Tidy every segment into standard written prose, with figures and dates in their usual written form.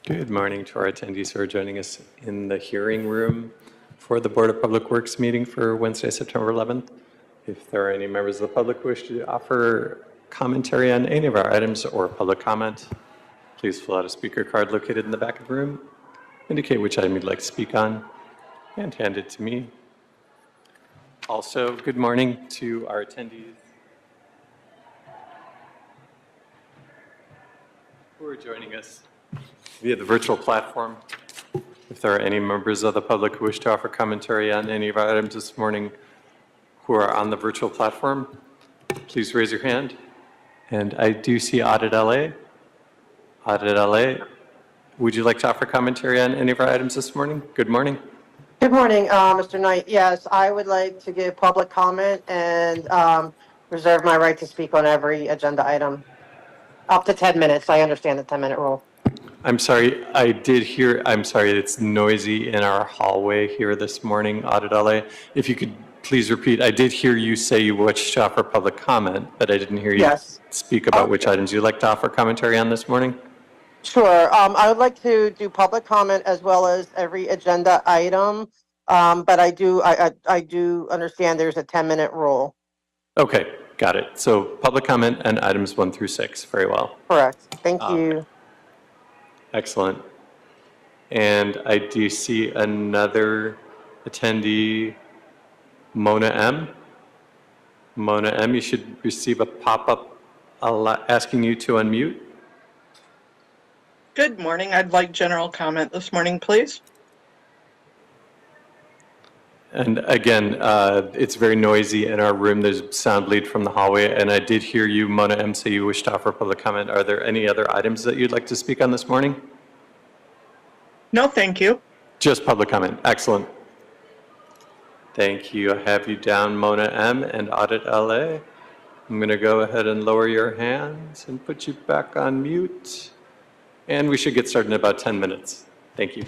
Good morning to our attendees who are joining us in the hearing room for the Board of Public Works meeting for Wednesday, September 11th. If there are any members of the public who wish to offer commentary on any of our items or public comment, please fill out a speaker card located in the back of the room, indicate which item you'd like to speak on, and hand it to me. Also, good morning to our attendees who are joining us via the virtual platform. If there are any members of the public who wish to offer commentary on any of our items this morning who are on the virtual platform, please raise your hand. And I do see Audit LA. Audit LA, would you like to offer commentary on any of our items this morning? Good morning. Good morning, Mr. Knight. Yes, I would like to give public comment and reserve my right to speak on every agenda item. Up to 10 minutes. I understand the 10-minute rule. I'm sorry, I did hear, I'm sorry, it's noisy in our hallway here this morning, Audit LA. If you could please repeat, I did hear you say you wished to offer public comment, but I didn't hear you Yes. speak about which items you'd like to offer commentary on this morning. Sure. I would like to do public comment as well as every agenda item, but I do understand there's a 10-minute rule. Okay, got it. So public comment and items 1 through 6. Very well. Correct. Thank you. Excellent. And I do see another attendee, Mona M. Mona M, you should receive a pop-up asking you to unmute. Good morning. I'd like general comment this morning, please. And again, it's very noisy in our room. There's sound bleed from the hallway. And I did hear you, Mona M, say you wish to offer public comment. Are there any other items that you'd like to speak on this morning? No, thank you. Just public comment. Excellent. Thank you. I have you down, Mona M and Audit LA. I'm going to go ahead and lower your hands and put you back on mute. And we should get started in about 10 minutes. Thank you.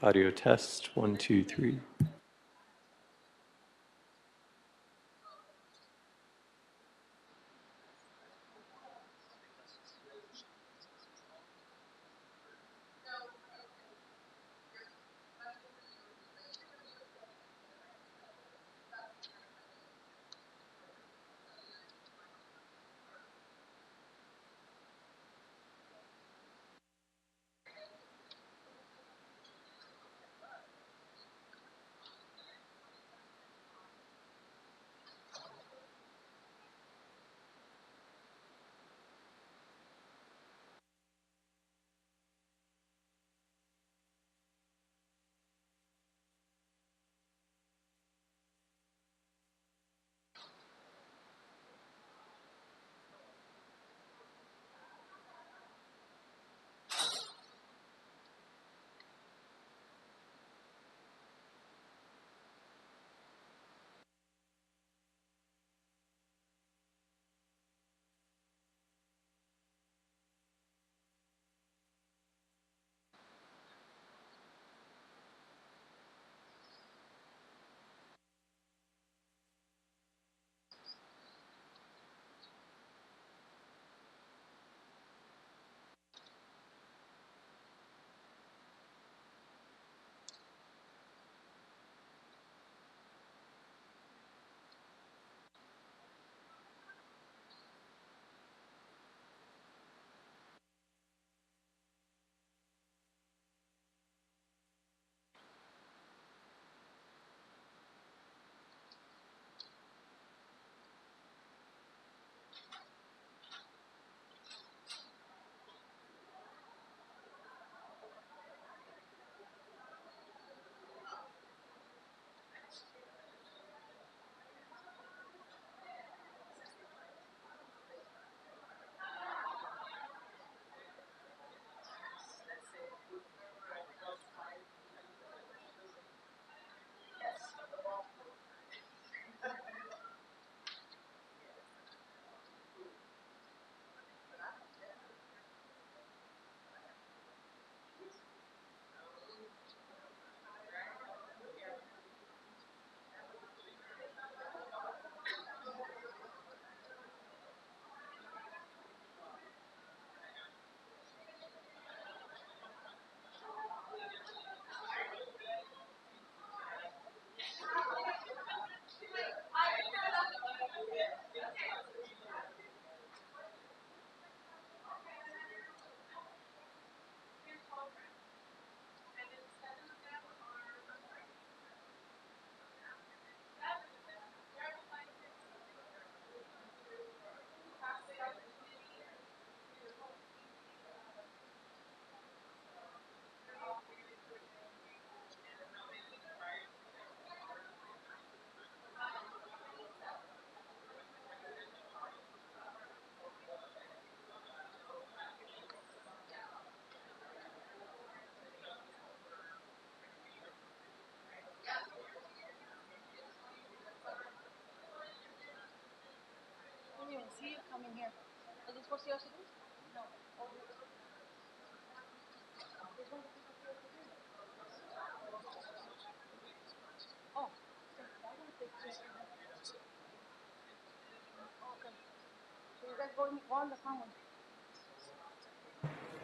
Audio test, 1, 2, 3.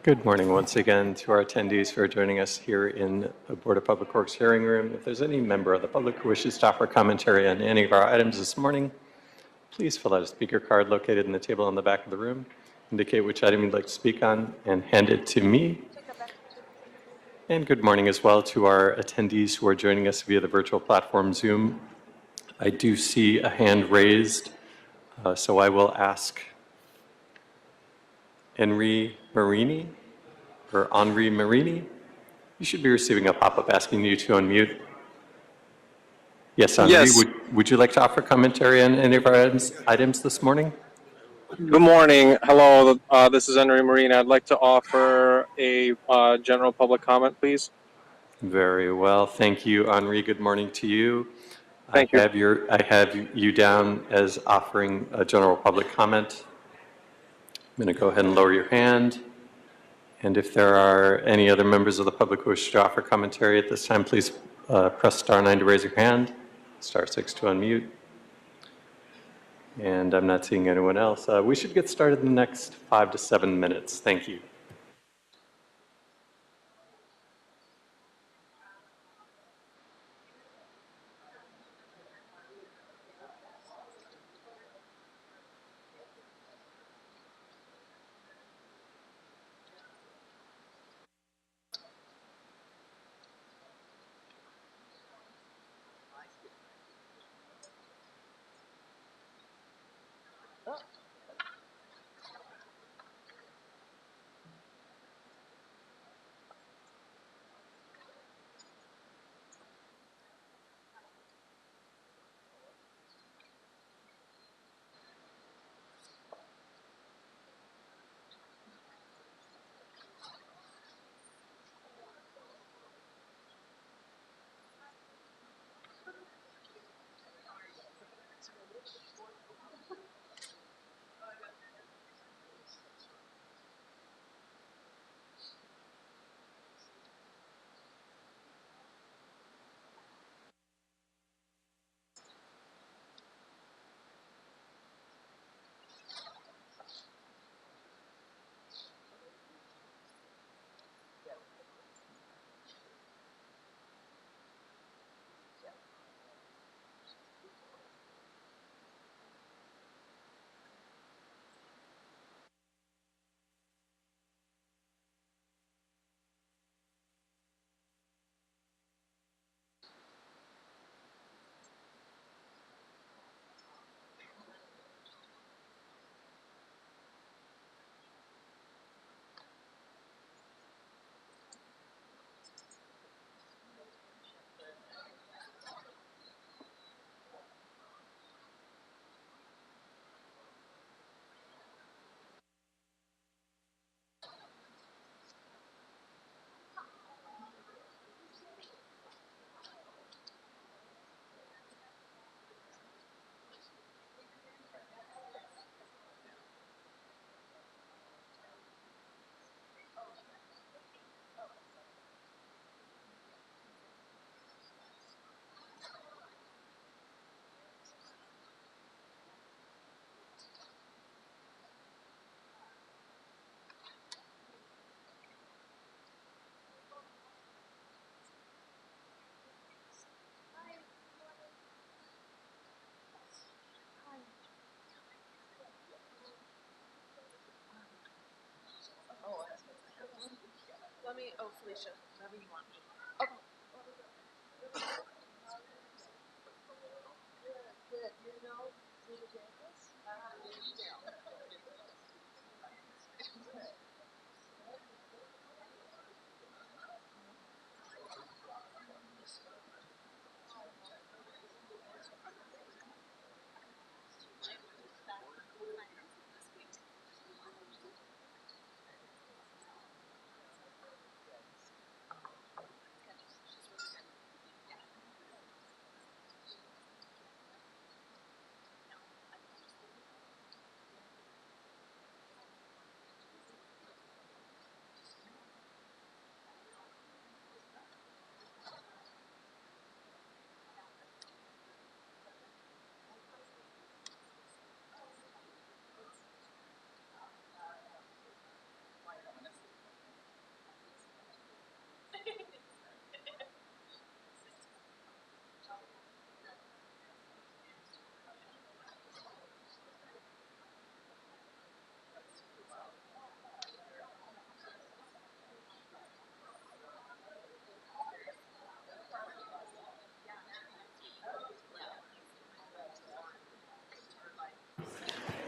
Good morning once again to our attendees who are joining us here in the Board of Public Works hearing room. If there's any member of the public who wishes to offer commentary on any of our items this morning, please fill out a speaker card located in the table on the back of the room. Indicate which item you'd like to speak on and hand it to me. And good morning as well to our attendees who are joining us via the virtual platform Zoom. I do see a hand raised, so I will ask Henri Marini, or Henri Marini. You should be receiving a pop-up asking you to unmute. Yes, Henri, Yes. would you like to offer commentary on any of our items this morning? Good morning. Hello. This is Henry Marina. I'd like to offer a general public comment, please. Very well. Thank you, Henri. Good morning to you. Thank you. I have you down as offering a general public comment. I'm going to go ahead and lower your hand. And if there are any other members of the public who wish to offer commentary at this time, please press *9 to raise your hand, *6 to unmute. And I'm not seeing anyone else. We should get started in the next 5 to 7 minutes. Thank you.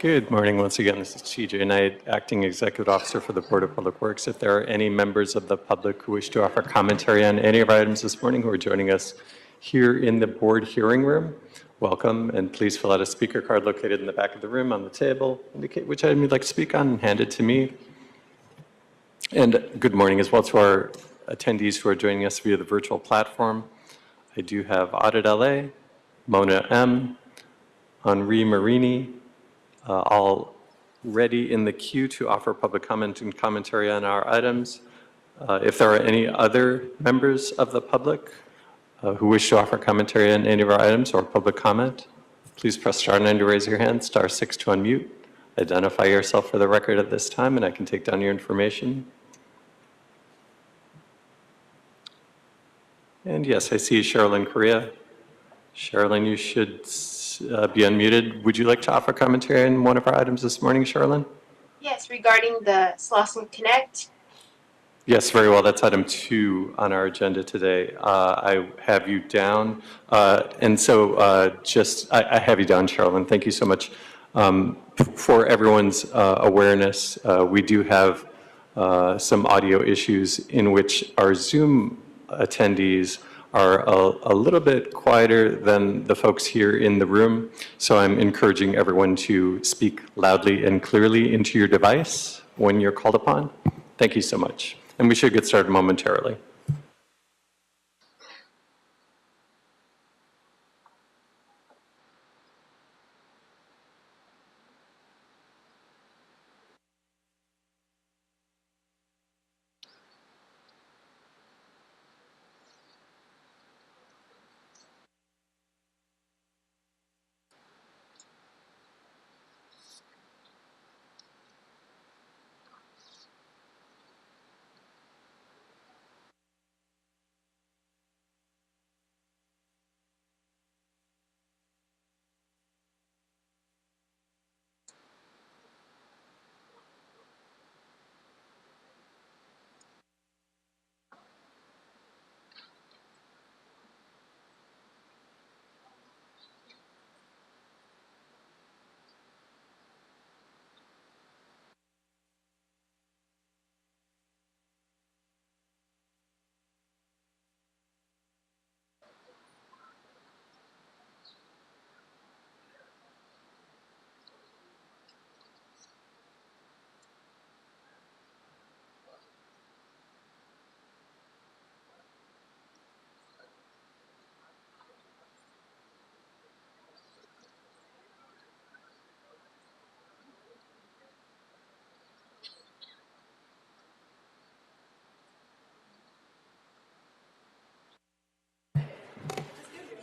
Good morning once again. This is TJ Knight, Acting Executive Officer for the Board of Public Works. If there are any members of the public who wish to offer commentary on any of our items this morning who are joining us here in the board hearing room, welcome, and please fill out a speaker card located in the back of the room on the table. Indicate which item you'd like to speak on and hand it to me. And good morning as well to our attendees who are joining us via the virtual platform. I do have Audit LA, Mona M, Henri Marini, all ready in the queue to offer public comment and commentary on our items. If there are any other members of the public who wish to offer commentary on any of our items or public comment, please press star 9 to raise your hand, star 6 to unmute. Identify yourself for the record at this time, and I can take down your information. And yes, I see Sherilyn Correa. Sherilyn, you should be unmuted. Would you like to offer commentary on one of our items this morning, Sherilyn? Yes, regarding the Slauson Connect. Yes, very well. That's item 2 on our agenda today. I have you down. And so I have you down, Sherilyn. Thank you so much. For everyone's awareness, we do have some audio issues in which our Zoom attendees are a little bit quieter than the folks here in the room. So I'm encouraging everyone to speak loudly and clearly into your device when you're called upon. Thank you so much. And we should get started momentarily.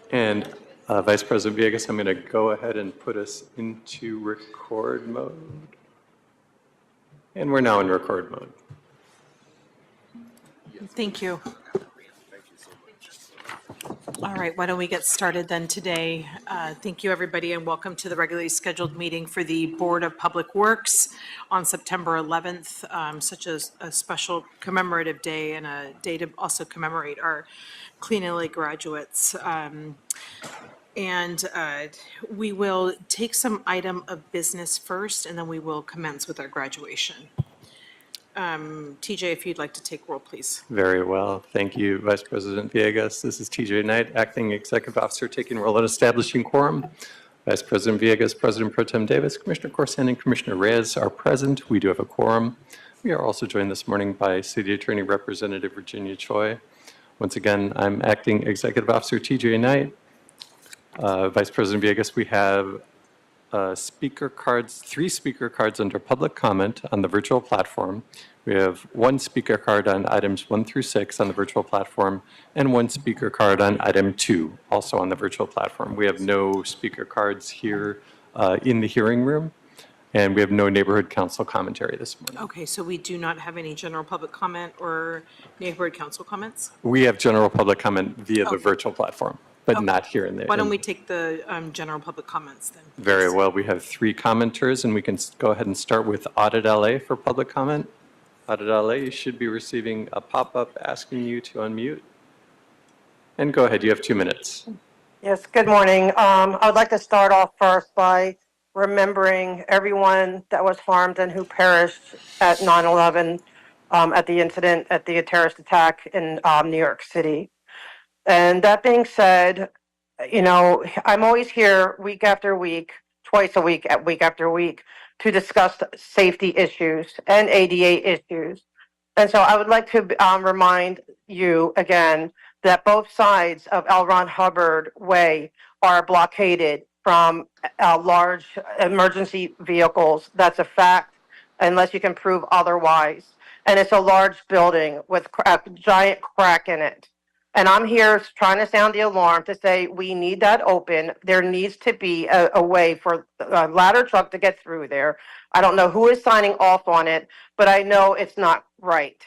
And Vice President Villegas, I'm going to go ahead and put us into record mode. And we're now in record mode. Thank you. All right, why don't we get started then today? Thank you, everybody, and welcome to the regularly scheduled meeting for the Board of Public Works on September 11th, such as a special commemorative day and a day to also commemorate our Clean LA graduates. We will take some item of business first, and then we will commence with our graduation. TJ, if you'd like to take roll, please. Very well. Thank you, Vice President Villegas. This is TJ Knight, Acting Executive Officer, taking role in establishing quorum. Vice President Villegas, President Pro Tem Davis, Commissioner Corson, and Commissioner Reyes are present. We do have a quorum. We are also joined this morning by City Attorney Representative Virginia Choi. Once again, I'm Acting Executive Officer TJ Knight. Vice President Villegas, we have speaker cards, 3 speaker cards under public comment on the virtual platform. We have 1 speaker card on items 1 through 6 on the virtual platform, and 1 speaker card on item 2, also on the virtual platform. We have no speaker cards here in the hearing room, and we have no neighborhood council commentary this morning. Okay, so we do not have any general public comment or neighborhood council comments? We have general public comment via the Okay. virtual platform, but not here in the. Why don't we take the general public comments then? Very well. We have 3 commenters, and we can go ahead and start with Audit LA for public comment. Audit LA, you should be receiving a pop-up asking you to unmute. And go ahead, you have 2 minutes. Yes, good morning. I would like to start off first by remembering everyone that was harmed and who perished at 9/11, at the incident, at the terrorist attack in New York City. And that being said, you know, I'm always here week after week, twice a week, week after week, to discuss safety issues and ADA issues. And so I would like to remind you again that both sides of L. Ron Hubbard Way are blockaded from large emergency vehicles. That's a fact, unless you can prove otherwise. And it's a large building with a giant crack in it. And I'm here trying to sound the alarm to say we need that open. There needs to be a way for a ladder truck to get through there. I don't know who is signing off on it, but I know it's not right.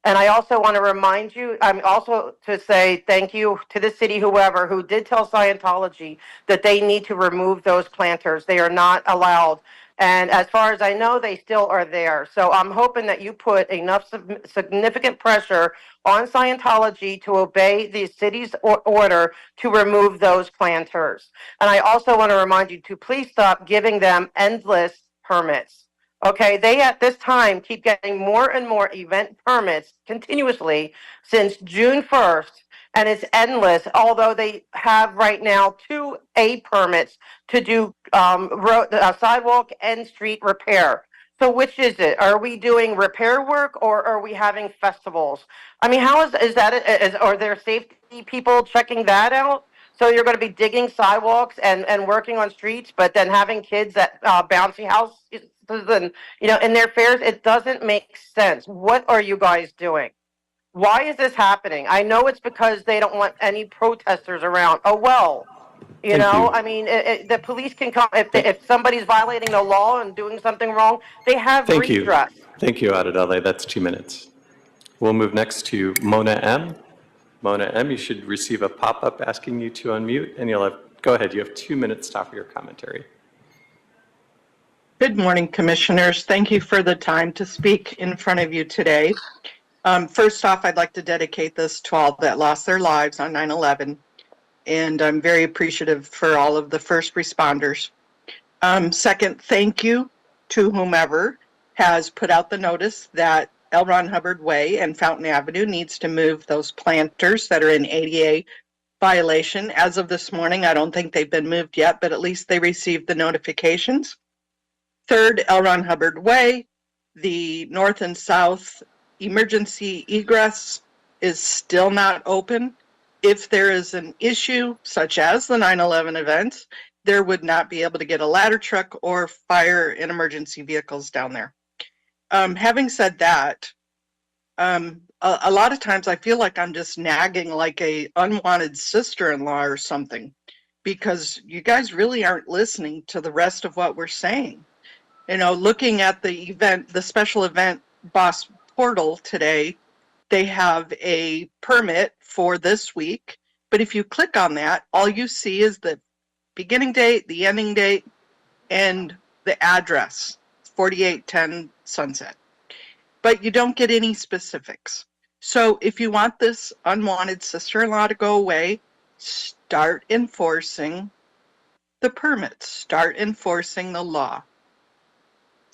And I also want to remind you, also to say thank you to the city, whoever, who did tell Scientology that they need to remove those planters. They are not allowed. And as far as I know, they still are there. So I'm hoping that you put enough significant pressure on Scientology to obey the city's order to remove those planters. And I also want to remind you to please stop giving them endless permits. Okay, they at this time keep getting more and more event permits continuously since June 1st, and it's endless, although they have right now 2 A permits to do sidewalk and street repair. So which is it? Are we doing repair work or are we having festivals? I mean, how is that, are there safety people checking that out? So you're going to be digging sidewalks and working on streets, but then having kids at bouncy houses and, you know, in their fairs? It doesn't make sense. What are you guys doing? Why is this happening? I know it's because they don't want any protesters around. Oh, well, you Thank know, you. I mean, the police can come, if somebody's violating the law and doing something wrong, they have Thank you. redress. Thank you, Adedale. That's 2 minutes. We'll move next to Mona M. Mona M., you should receive a pop-up asking you to unmute, and you'll have, go ahead, you have 2 minutes to offer your commentary. Good morning, Commissioners. Thank you for the time to speak in front of you today. First off, I'd like to dedicate this to all that lost their lives on 9/11, and I'm very appreciative for all of the first responders. Second, thank you to whomever has put out the notice that L. Ron Hubbard Way and Fountain Avenue needs to move those planters that are in ADA violation. As of this morning, I don't think they've been moved yet, but at least they received the notifications. Third, L. Ron Hubbard Way, the north and south emergency egress is still not open. If there is an issue, such as the 9/11 events, there would not be able to get a ladder truck or fire and emergency vehicles down there. Having said that, a lot of times I feel like I'm just nagging like a unwanted sister-in-law or something, because you guys really aren't listening to the rest of what we're saying. You know, looking at the event, the special event boss portal today, they have a permit for this week, but if you click on that, all you see is the beginning date, the ending date, and the address, 4810 Sunset. But you don't get any specifics. So if you want this unwanted sister-in-law to go away, start enforcing the permits, start enforcing the law.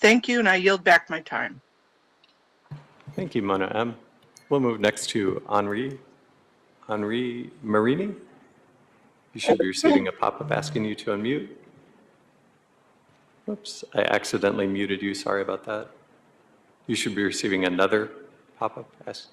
Thank you, and I yield back my time. Thank you, Mona M. We'll move next to Henri Marini. You should be receiving a pop-up asking you to unmute. Oops, I accidentally muted you. Sorry about that. You should be receiving another pop-up.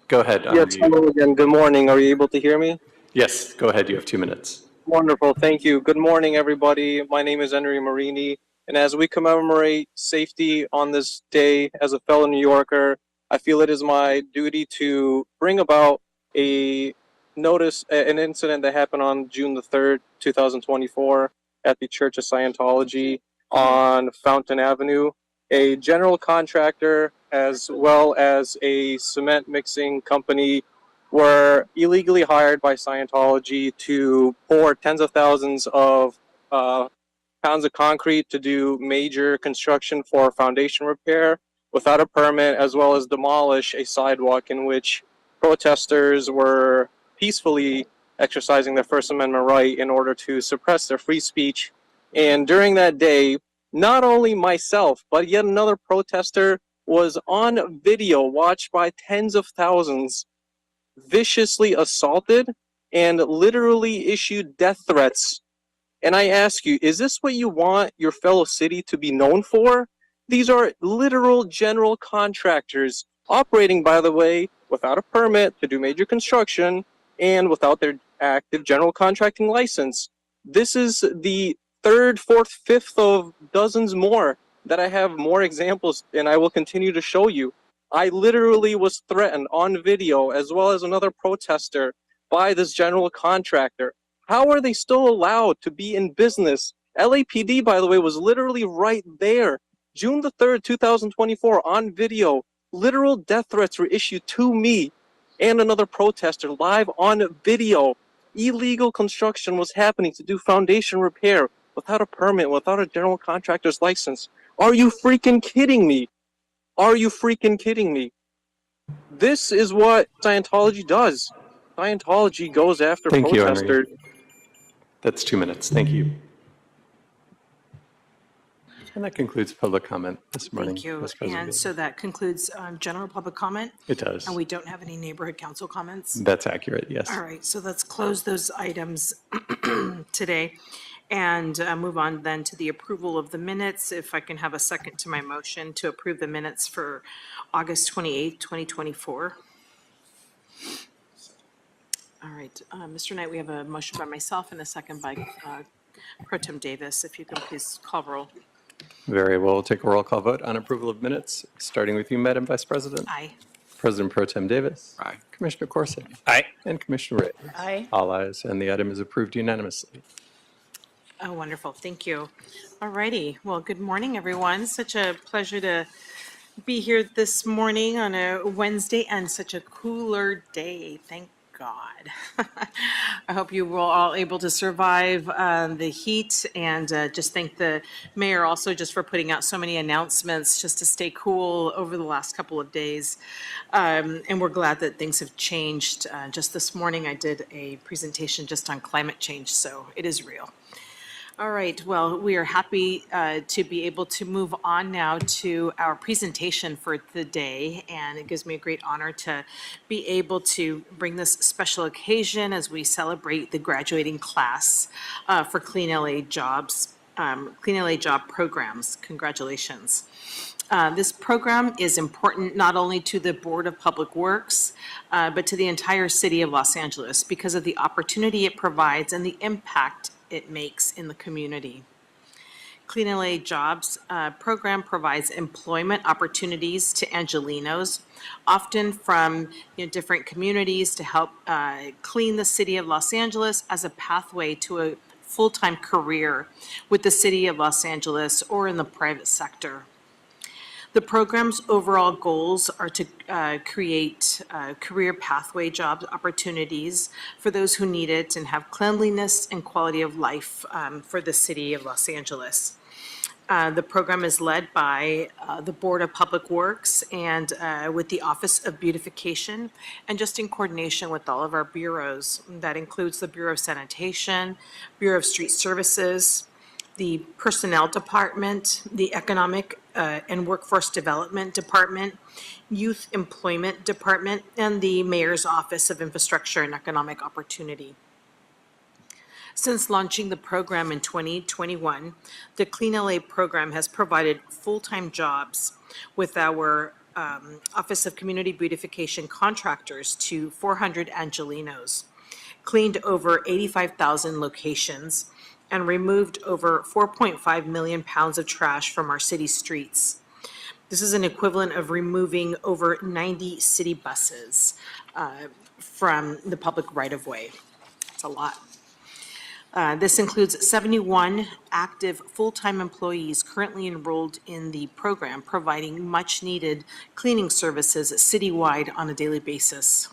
Go ahead. Yes, hello again. Good morning. Are you able to hear me? Yes, go ahead. You have 2 minutes. Wonderful. Thank you. Good morning, everybody. My name is Henri Marini, and as we commemorate safety on this day as a fellow New Yorker, I feel it is my duty to bring about an incident that happened on June the 3rd, 2024 at the Church of Scientology on Fountain Avenue. A general contractor as well as a cement mixing company were illegally hired by Scientology to pour tens of thousands of pounds of concrete to do major construction for foundation repair without a permit, as well as demolish a sidewalk in which protesters were peacefully exercising their First Amendment right in order to suppress their free speech. And during that day, Not only myself, but yet another protester was on video watched by tens of thousands, viciously assaulted and literally issued death threats. And I ask you, is this what you want your fellow city to be known for? These are literal general contractors operating, by the way, without a permit to do major construction and without their active general contracting license. This is the third, fourth, fifth of dozens more that I have more examples, and I will continue to show you. I literally was threatened on video, as well as another protester, by this general contractor. How are they still allowed to be in business? LAPD, by the way, was literally right there. June the 3rd, 2024, on video, literal death threats were issued to me and another protester live on video. Illegal construction was happening to do foundation repair without a permit, without a general contractor's license. Are you freaking kidding me? Are you freaking kidding me? This is what Scientology does. Scientology goes after Thank you, Henry. protesters. That's 2 minutes. Thank you. And that concludes public comment this morning. Thank you. Vice President. And so that concludes general public comment. It does. And we don't have any neighborhood council comments. That's accurate, yes. All right, so let's close those items today and move on then to the approval of the minutes. If I can have a second to my motion to approve the minutes for August 28th, 2024. All right, Mr. Knight, we have a motion by myself and a second by Pro Tem Davis. If you can please call roll. Very well. We'll take a roll call vote on approval of minutes, starting with you, Madam Vice President. Aye. President Pro Tem Davis. Aye. Commissioner Corson. Aye. And Commissioner Ray. Aye. All ayes, and the item is approved unanimously. Oh, wonderful. Thank you. All righty. Well, good morning, everyone. Such a pleasure to be here this morning on a Wednesday and such a cooler day. Thank God. I hope you were all able to survive the heat, and just thank the mayor also just for putting out so many announcements just to stay cool over the last couple of days. And we're glad that things have changed. Just this morning, I did a presentation just on climate change, so it is real. All right, well, we are happy to be able to move on now to our presentation for the day, and it gives me a great honor to be able to bring this special occasion as we celebrate the graduating class for Clean LA Jobs, Clean LA Job programs. Congratulations. This program is important not only to the Board of Public Works, but to the entire city of Los Angeles because of the opportunity it provides and the impact it makes in the community. Clean LA Jobs program provides employment opportunities to Angelenos, often from different communities, to help clean the city of Los Angeles as a pathway to a full-time career with the city of Los Angeles or in the private sector. The program's overall goals are to create career pathway job opportunities for those who need it and have cleanliness and quality of life for the city of Los Angeles. The program is led by the Board of Public Works and with the Office of Beautification, and just in coordination with all of our bureaus. That includes the Bureau of Sanitation, Bureau of Street Services, the Personnel Department, the Economic and Workforce Development Department, Youth Employment Department, and the Mayor's Office of Infrastructure and Economic Opportunity. Since launching the program in 2021, the Clean LA program has provided full-time jobs with our Office of Community Beautification contractors to 400 Angelenos, cleaned over 85,000 locations, and removed over 4.5 million pounds of trash from our city streets. This is an equivalent of removing over 90 city buses from the public right-of-way. It's a lot. This includes 71 active full-time employees currently enrolled in the program, providing much-needed cleaning services citywide on a daily basis.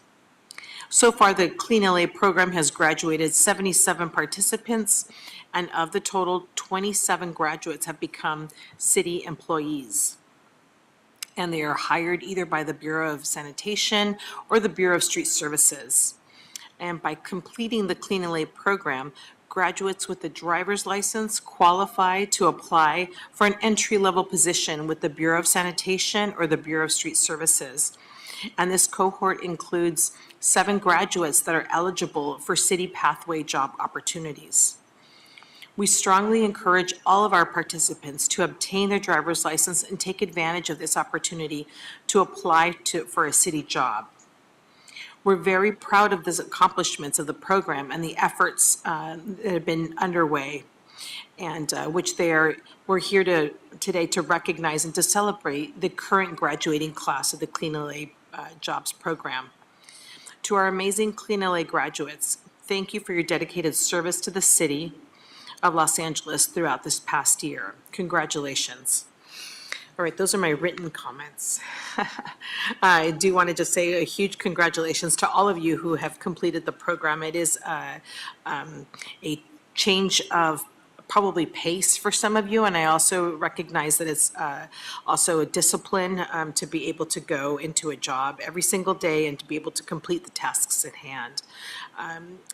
So far, the Clean LA program has graduated 77 participants, and of the total, 27 graduates have become city employees. And they are hired either by the Bureau of Sanitation or the Bureau of Street Services. And by completing the Clean LA program, graduates with a driver's license qualify to apply for an entry-level position with the Bureau of Sanitation or the Bureau of Street Services. And this cohort includes 7 graduates that are eligible for City Pathway job opportunities. We strongly encourage all of our participants to obtain their driver's license and take advantage of this opportunity to apply for a city job. We're very proud of the accomplishments of the program and the efforts that have been underway, and we're here today to recognize and to celebrate the current graduating class of the Clean LA Jobs Program. To our amazing Clean LA graduates, thank you for your dedicated service to the city of Los Angeles throughout this past year. Congratulations. All right, those are my written comments. I do want to just say a huge congratulations to all of you who have completed the program. It is a change of probably pace for some of you, and I also recognize that it's also a discipline to be able to go into a job every single day and to be able to complete the tasks at hand.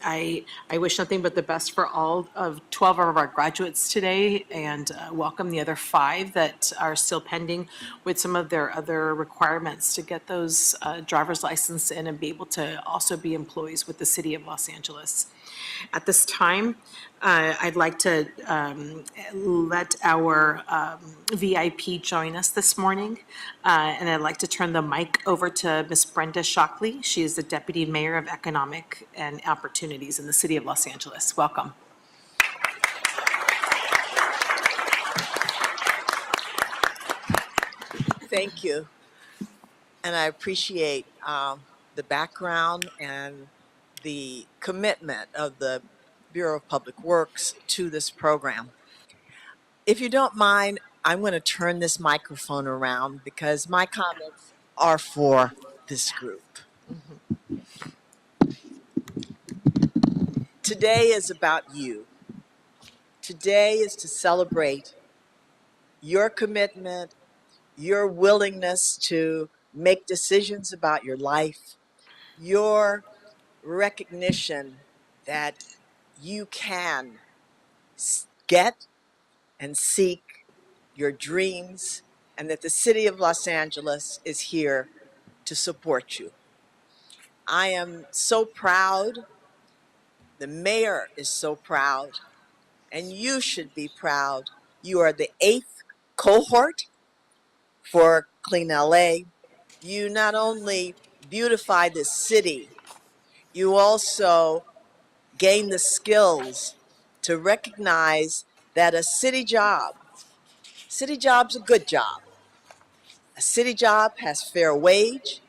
I wish nothing but the best for all of 12 of our graduates today, and welcome the other 5 that are still pending with some of their other requirements to get those driver's license in and be able to also be employees with the City of Los Angeles. At this time, I'd like to let our VIP join us this morning, and I'd like to turn the mic over to Ms. Brenda Shockley. She is the Deputy Mayor of Economic and Opportunities in the City of Los Angeles. Welcome. Thank you. And I appreciate the background and the commitment of the Bureau of Public Works to this program. If you don't mind, I'm going to turn this microphone around because my comments are for this group. Today is about you. Today is to celebrate your commitment, your willingness to make decisions about your life, your recognition that you can get and seek your dreams, and that the City of Los Angeles is here to support you. I am so proud. The mayor is so proud, and you should be proud. You are the 8th cohort for Clean LA. You not only beautify the city, you also gain the skills to recognize that a city job's a good job. A city job has fair wage.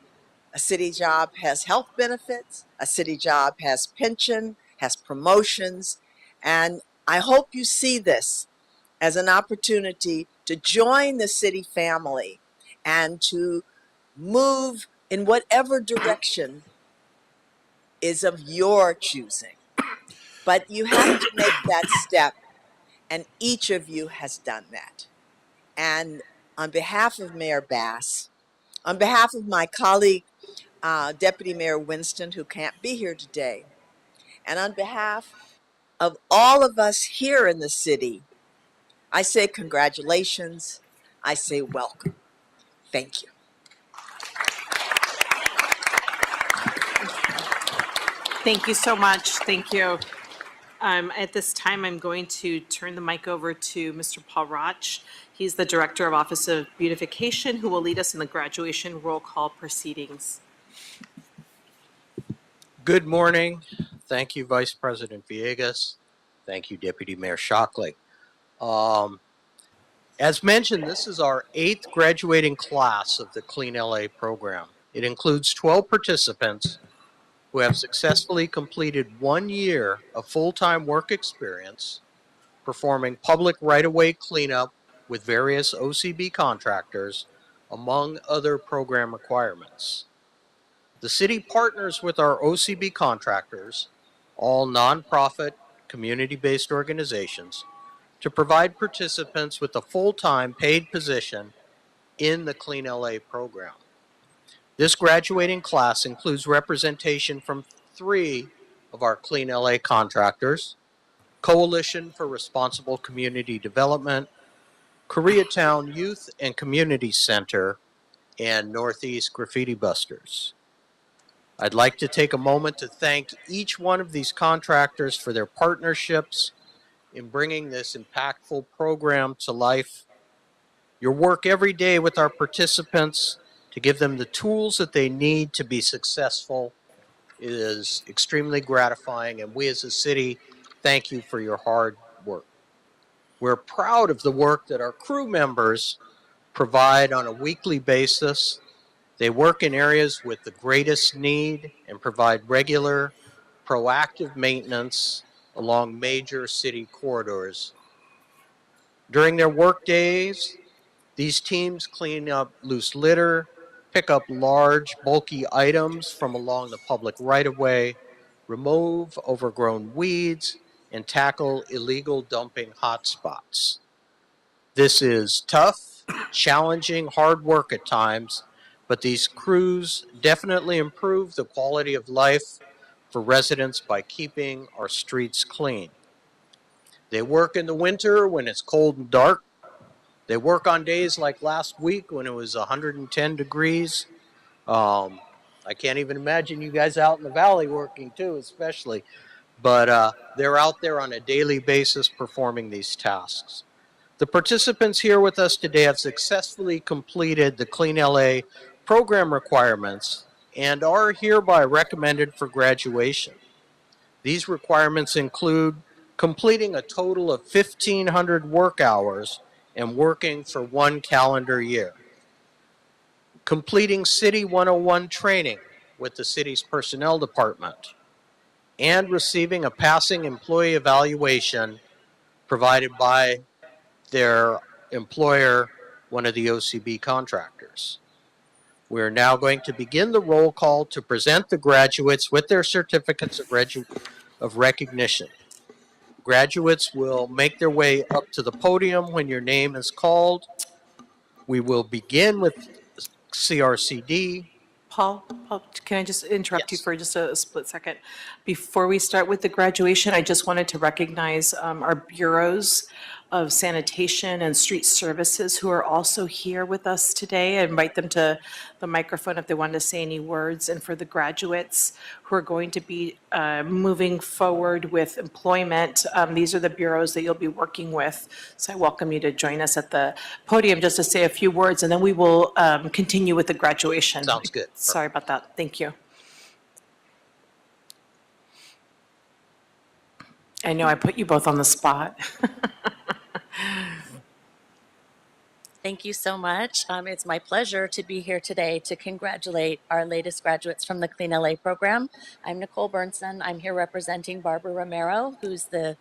A city job has health benefits. A city job has pension, has promotions. And I hope you see this as an opportunity to join the city family and to move in whatever direction is of your choosing. But you have to make that step, and each of you has done that. And on behalf of Mayor Bass, on behalf of my colleague, Deputy Mayor Winston, who can't be here today, and on behalf of all of us here in the city, I say congratulations. I say welcome. Thank you. Thank you so much. Thank you. At this time, I'm going to turn the mic over to Mr. Paul Roch. He's the Director of Office of Beautification, who will lead us in the graduation roll call proceedings. Good morning. Thank you, Vice President Villegas. Thank you, Deputy Mayor Shockley. As mentioned, this is our 8th graduating class of the Clean LA program. It includes 12 participants who have successfully completed 1 year of full-time work experience performing public right-of-way cleanup with various OCB contractors, among other program requirements. The city partners with our OCB contractors, all nonprofit, community-based organizations, to provide participants with a full-time paid position in the Clean LA program. This graduating class includes representation from 3 of our Clean LA contractors, Coalition for Responsible Community Development, Koreatown Youth and Community Center, and Northeast Graffiti Busters. I'd like to take a moment to thank each one of these contractors for their partnerships in bringing this impactful program to life. Your work every day with our participants to give them the tools that they need to be successful is extremely gratifying, and we as a city thank you for your hard work. We're proud of the work that our crew members provide on a weekly basis. They work in areas with the greatest need and provide regular, proactive maintenance along major city corridors. During their work days, these teams clean up loose litter, pick up large, bulky items from along the public right-of-way, remove overgrown weeds, and tackle illegal dumping hotspots. This is tough, challenging, hard work at times, but these crews definitely improve the quality of life for residents by keeping our streets clean. They work in the winter when it's cold and dark. They work on days like last week when it was 110 degrees. I can't even imagine you guys out in the valley working too, especially. But they're out there on a daily basis performing these tasks. The participants here with us today have successfully completed the Clean LA program requirements and are hereby recommended for graduation. These requirements include completing a total of 1,500 work hours and working for 1 calendar year, completing City 101 training with the city's personnel department, and receiving a passing employee evaluation provided by their employer, one of the OCB contractors. We're now going to begin the roll call to present the graduates with their certificates of recognition. Graduates will make their way up to the podium when your name is called. We will begin with CRCD. Paul, can I just interrupt you Yes. for just a split second? Before we start with the graduation, I just wanted to recognize our bureaus of sanitation and street services who are also here with us today. I invite them to the microphone if they want to say any words. And for the graduates who are going to be moving forward with employment, these are the bureaus that you'll be working with. So I welcome you to join us at the podium just to say a few words, and then we will continue with the graduation. Sounds good. Sorry about that. Thank you. I know I put you both on the spot. Thank you so much. It's my pleasure to be here today to congratulate our latest graduates from the Clean LA program. I'm Nicole Bernson. I'm here representing Barbara Romero, who's the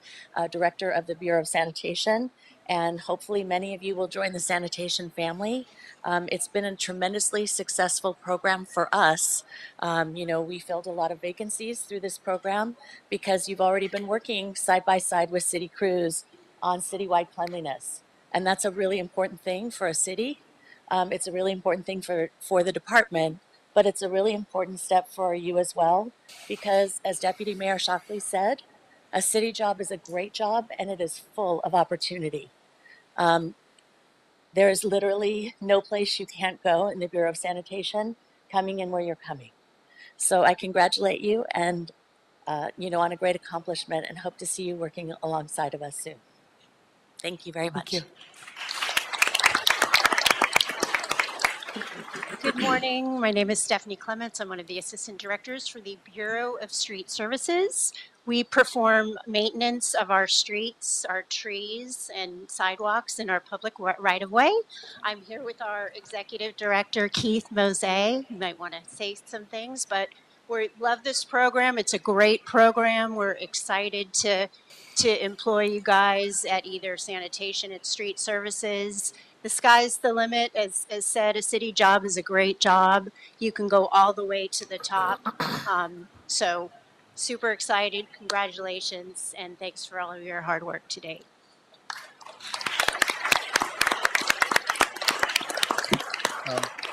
director of the Bureau of Sanitation. And hopefully many of you will join the sanitation family. It's been a tremendously successful program for us. We filled a lot of vacancies through this program because you've already been working side by side with city crews on citywide cleanliness. And that's a really important thing for a city. It's a really important thing for the department, but it's a really important step for you as well, because as Deputy Mayor Shockley said, a city job is a great job and it is full of opportunity. There is literally no place you can't go in the Bureau of Sanitation coming in where you're coming. So I congratulate you and, on a great accomplishment, and hope to see you working alongside of us soon. Thank you very much. Thank you. Good morning. My name is Stephanie Clements. I'm one of the assistant directors for the Bureau of Street Services. We perform maintenance of our streets, our trees, and sidewalks in our public right-of-way. I'm here with our executive director, Keith Mose. You might want to say some things, but we love this program. It's a great program. We're excited to employ you guys at either sanitation and street services. The sky's the limit. As said, a city job is a great job. You can go all the way to the top. So super excited. Congratulations. And thanks for all of your hard work today.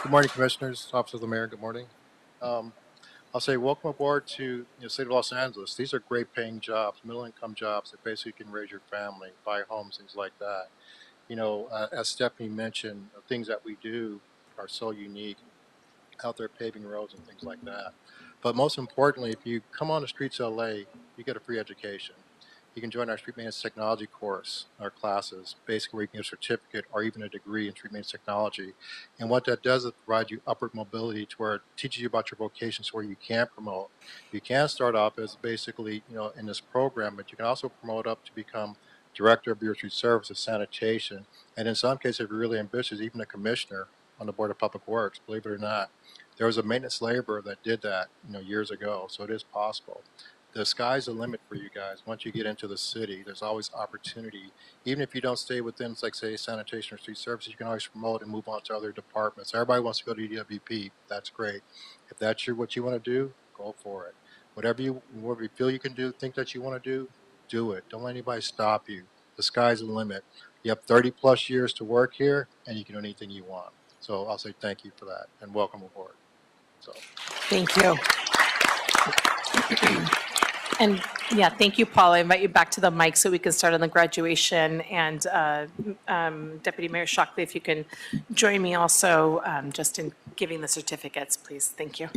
Good morning, Commissioners, Officer of the Mayor. Good morning. I'll say welcome aboard to the state of Los Angeles. These are great paying jobs, middle income jobs that basically can raise your family, buy homes, things like that. As Stephanie mentioned, the things that we do are so unique out there paving roads and things like that. But most importantly, if you come on the streets of LA, you get a free education. You can join our street maintenance technology course, our classes, basically where you can get a certificate or even a degree in street maintenance technology. And what that does is provide you upward mobility to where it teaches you about your vocations where you can promote. You can start off as basically, in this program, but you can also promote up to become director of your street services, sanitation, and in some cases, if you're really ambitious, even a commissioner on the Board of Public Works, believe it or not. There was a maintenance laborer that did that, years ago, so it is possible. The sky's the limit for you guys. Once you get into the city, there's always opportunity. Even if you don't stay within, like, say, sanitation or street services, you can always promote and move on to other departments. Everybody wants to go to EWP. That's great. If that's what you want to do, go for it. Whatever you feel you can do, think that you want to do it. Don't let anybody stop you. The sky's the limit. You have 30 plus years to work here, and you can do anything you want. So I'll say thank you for that, and welcome aboard. So. Thank you. And yeah, thank you, Paul. I invite you back to the mic so we can start on the graduation. And Deputy Mayor Shockley, if you can join me also just in giving the certificates, please. Thank you.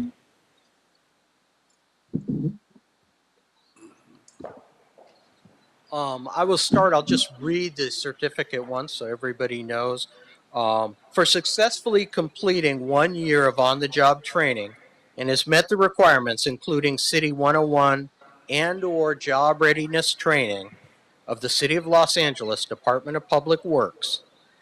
I will start. I'll just read the certificate once so everybody knows. For successfully completing 1 year of on-the-job training and has met the requirements, including City 101 and/or job readiness training of the City of Los Angeles Department of Public Works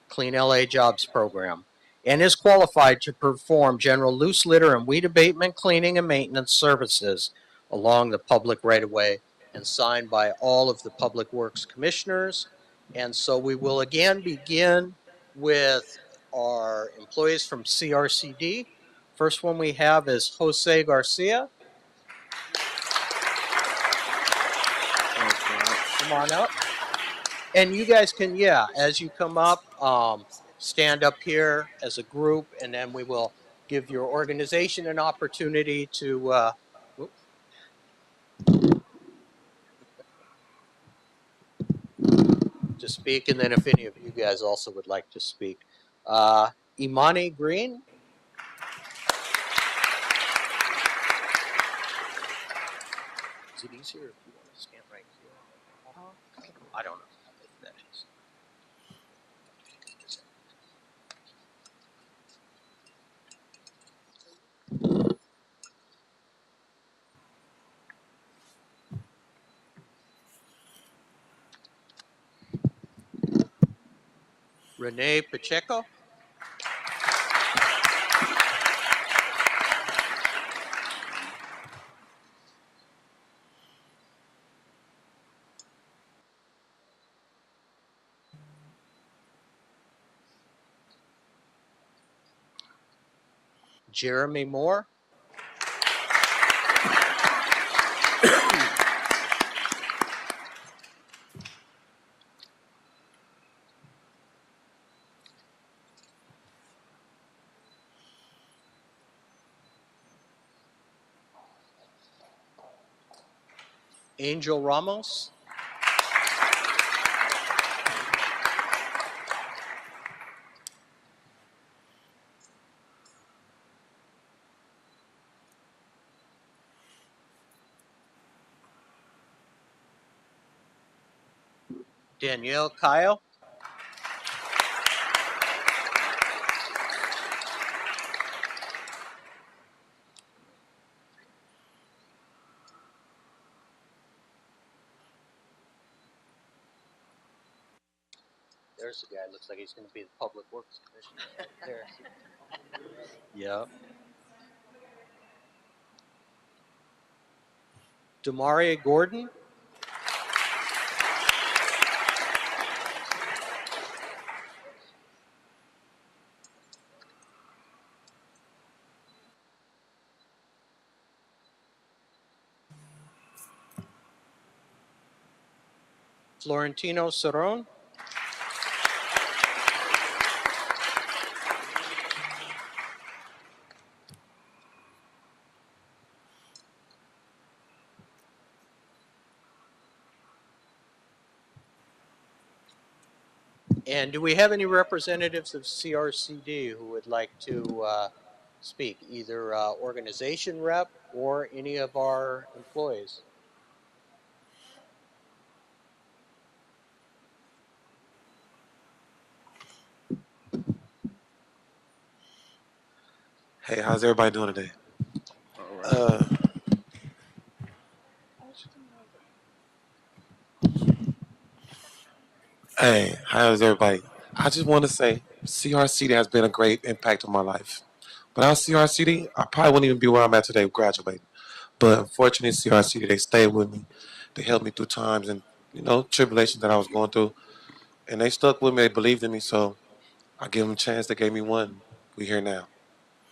Clean LA Jobs Program, and is qualified to perform general loose litter and weed abatement, cleaning, and maintenance services along the public right-of-way, and signed by all of the Public Works Commissioners. And so we will again begin with our employees from CRCD. First one we have is Jose Garcia. Come on up. And you guys can, as you come up, stand up here as a group, and then we will give your organization an opportunity to speak, and then if any of you guys also would like to speak. Imani Green. Is it easier if you want to stand right here? I don't know if that is. Renee Pacheco. Jeremy Moore. Angel Ramos. Danielle Kyle. There's the guy. Looks like he's going to be the Public Works Commissioner. There. Yep. Demaria Gordon. Florentino Cerrone. And do we have any representatives of CRCD who would like to speak, either organization rep or any of our employees? Hey, how's everybody doing today? Uh, hey, how's everybody? I just want to say CRCD has been a great impact on my life. Without CRCD, I probably wouldn't even be where I'm at today graduating. But unfortunately, CRCD, they stayed with me. They helped me through times and, tribulations that I was going through. And they stuck with me. They believed in me. So I give them a chance. They gave me one. We're here now.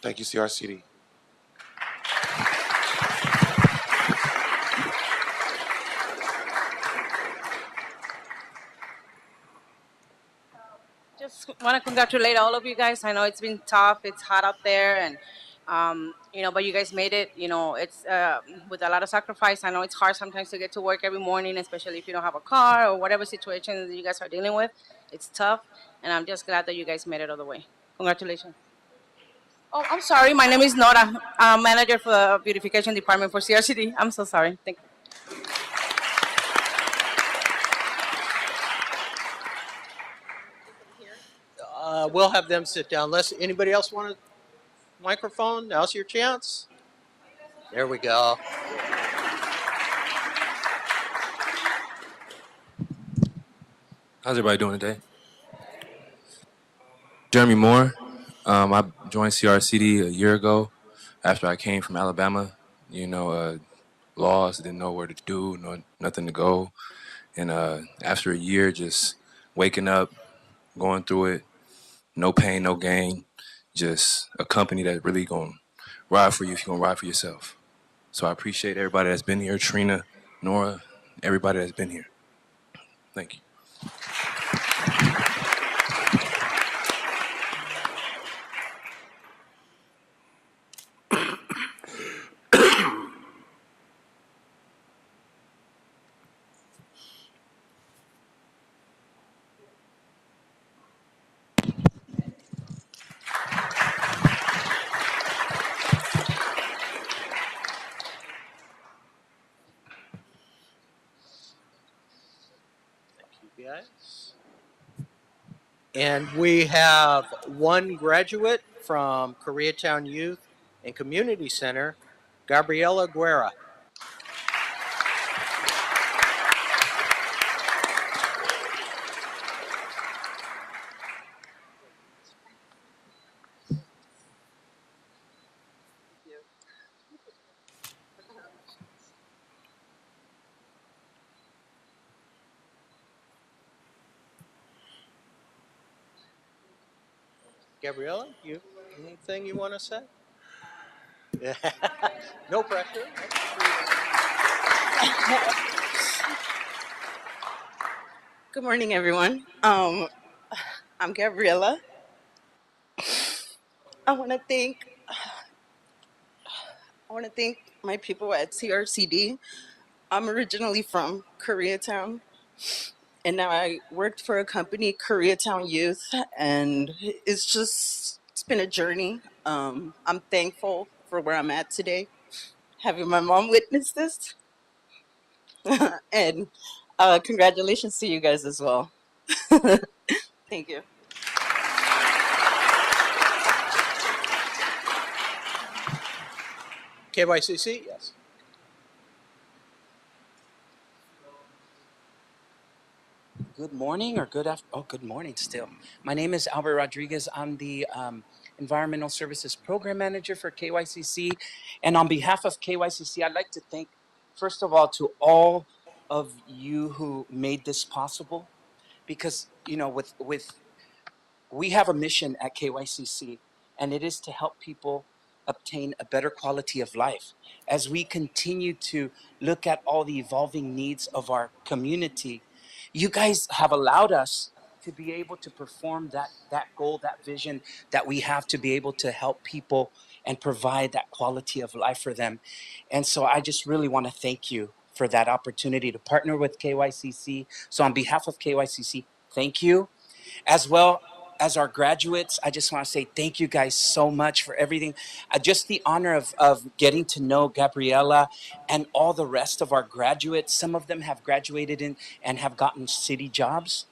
Thank you, CRCD. Just want to congratulate all of you guys. I know it's been tough. It's hot out there, and but you guys made it. It's with a lot of sacrifice. I know it's hard sometimes to get to work every morning, especially if you don't have a car or whatever situation that you guys are dealing with. It's tough, and I'm just glad that you guys made it all the way. Congratulations. Oh, I'm sorry. My name is Nora. I'm manager for the beautification department for CRCD. I'm so sorry. Thank you. We'll have them sit down. Anybody else want a microphone? Now's your chance. There we go. How's everybody doing today? Jeremy Moore. I joined CRCD a year ago after I came from Alabama. Lost, didn't know where to do, nothing to go. And after a year, just waking up, going through it, no pain, no gain, just a company that really gonna ride for you if you're gonna ride for yourself. So I appreciate everybody that's been here, Trina, Nora, everybody that's been here. Thank you. Guys. And we have one graduate from Koreatown Youth and Community Center, Gabriela Guerra. Gabriela, anything you want to say? No pressure. Good morning, everyone. I'm Gabriela. I want to thank my people at CRCD. I'm originally from Koreatown, and now I worked for a company, Koreatown Youth, and it's been a journey. I'm thankful for where I'm at today, having my mom witness this, and congratulations to you guys as well. Thank you. KYCC, yes. Good morning or good after? Oh, good morning still. My name is Albert Rodriguez. I'm the Environmental Services Program Manager for KYCC. And on behalf of KYCC, I'd like to thank, first of all, to all of you who made this possible. Because, we have a mission at KYCC, and it is to help people obtain a better quality of life. As we continue to look at all the evolving needs of our community, you guys have allowed us to be able to perform that goal, that vision that we have to be able to help people and provide that quality of life for them. And so I just really want to thank you for that opportunity to partner with KYCC. So on behalf of KYCC, thank you. as well as our graduates. I just want to say thank you guys so much for everything. Just the honor of getting to know Gabriela and all the rest of our graduates. Some of them have graduated in and have gotten city jobs.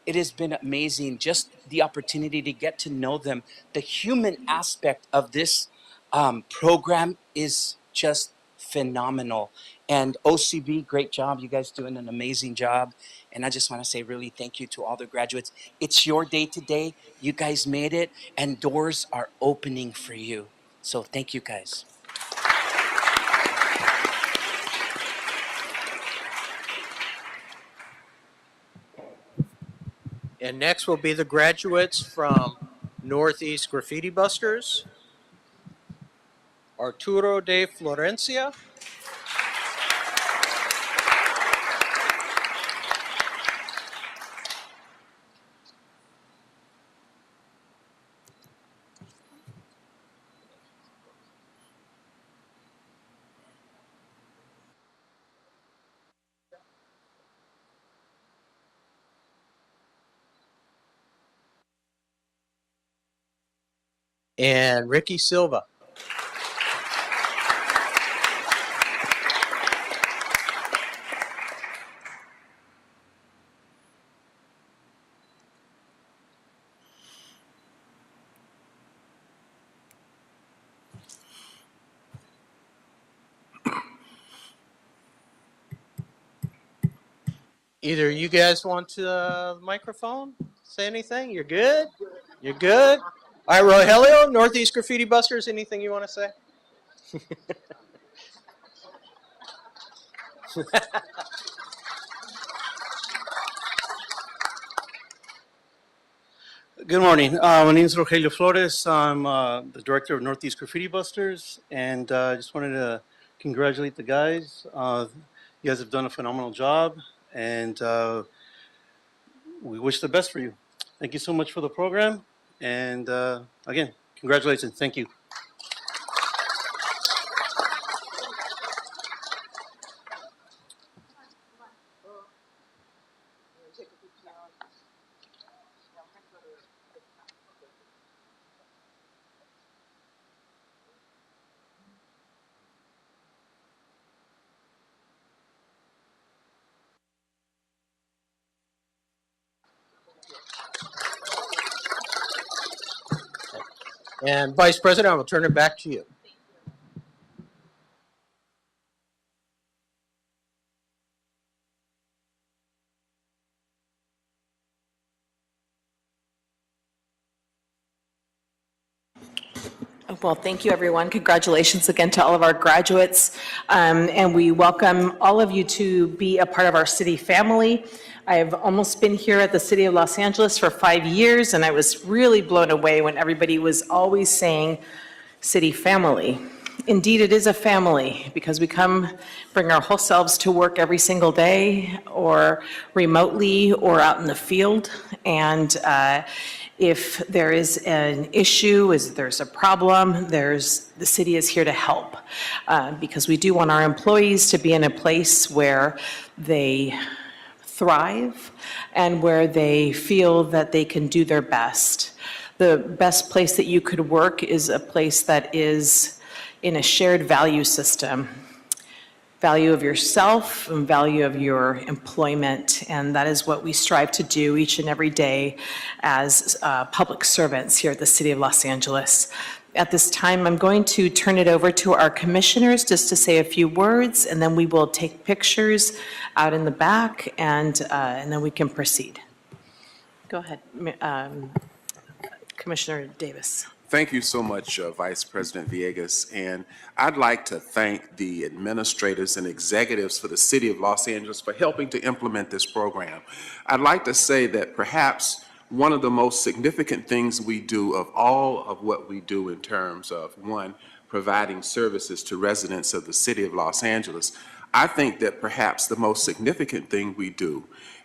It has been amazing, just the opportunity to get to know them. The human aspect of this program is just phenomenal. And OCB, great job. You guys doing an amazing job. And I just want to say really thank you to all the graduates. It's your day today. You guys made it, and doors are opening for you. So thank you guys. And next will be the graduates from Northeast Graffiti Busters, Arturo de Florencia, and Ricky Silva. Either you guys want the microphone? Say anything? You're good? You're good? All right, Rogelio, Northeast Graffiti Busters, anything you want to say? Good morning. My name is Rogelio Flores. I'm the director of Northeast Graffiti Busters, and I just wanted to congratulate the guys. You guys have done a phenomenal job, and we wish the best for you. Thank you so much for the program, and again, congratulations. Thank you. And Vice President, I will turn it back to you. Well, thank you, everyone. Congratulations again to all of our graduates. And we welcome all of you to be a part of our city family. I've almost been here at the City of Los Angeles for 5 years, and I was really blown away when everybody was always saying city family. Indeed, it is a family because we bring our whole selves to work every single day, or remotely, or out in the field. And if there is an issue, if there's a problem, the city is here to help, because we do want our employees to be in a place where they thrive and where they feel that they can do their best. The best place that you could work is a place that is in a shared value system. Value of yourself and value of your employment, and that is what we strive to do each and every day as public servants here at the City of Los Angeles. At this time, I'm going to turn it over to our commissioners just to say a few words, and then we will take pictures out in the back, and then we can proceed. Go ahead, Commissioner Davis. Thank you so much, Vice President Villegas. And I'd like to thank the administrators and executives for the City of Los Angeles for helping to implement this program. I'd like to say that perhaps one of the most significant things we do of all of what we do in terms of, one, providing services to residents of the City of Los Angeles, I think that perhaps the most significant thing we do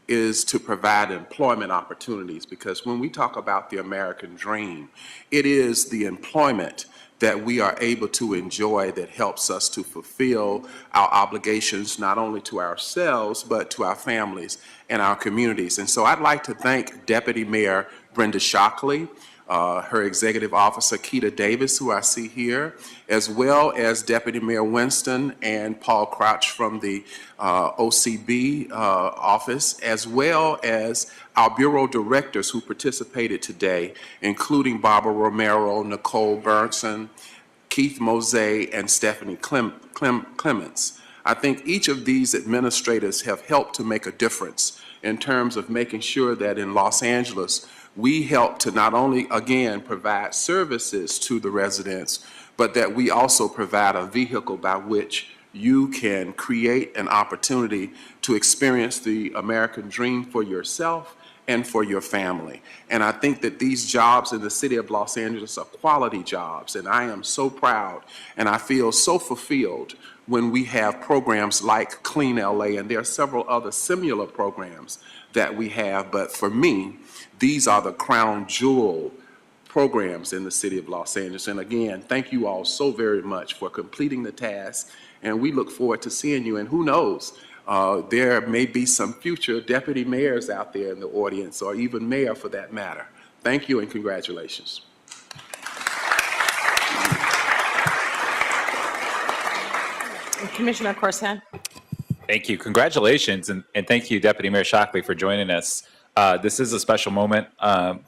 is to provide employment opportunities, because when we talk about the American dream, it is the employment that we are able to enjoy that helps us to fulfill our obligations not only to ourselves, but to our families and our communities. And so I'd like to thank Deputy Mayor Brenda Shockley, her executive officer, Keita Davis, who I see here, as well as Deputy Mayor Winston and Paul Crouch from the OCB office, as well as our bureau directors who participated today, including Barbara Romero, Nicole Burnson, Keith Mose, and Stephanie Clements. I think each of these administrators have helped to make a difference in terms of making sure that in Los Angeles, we help to not only, again, provide services to the residents, but that we also provide a vehicle by which you can create an opportunity to experience the American dream for yourself and for your family. And I think that these jobs in the city of Los Angeles are quality jobs, and I am so proud and I feel so fulfilled when we have programs like Clean LA, and there are several other similar programs that we have, but for me, these are the crown jewel programs in the city of Los Angeles. And again, thank you all so very much for completing the task, and we look forward to seeing you. And who knows, there may be some future deputy mayors out there in the audience, or even mayor for that matter. Thank you and congratulations. Commissioner Corsan. Thank you. Congratulations, and thank you, Deputy Mayor Shockley, for joining us. This is a special moment.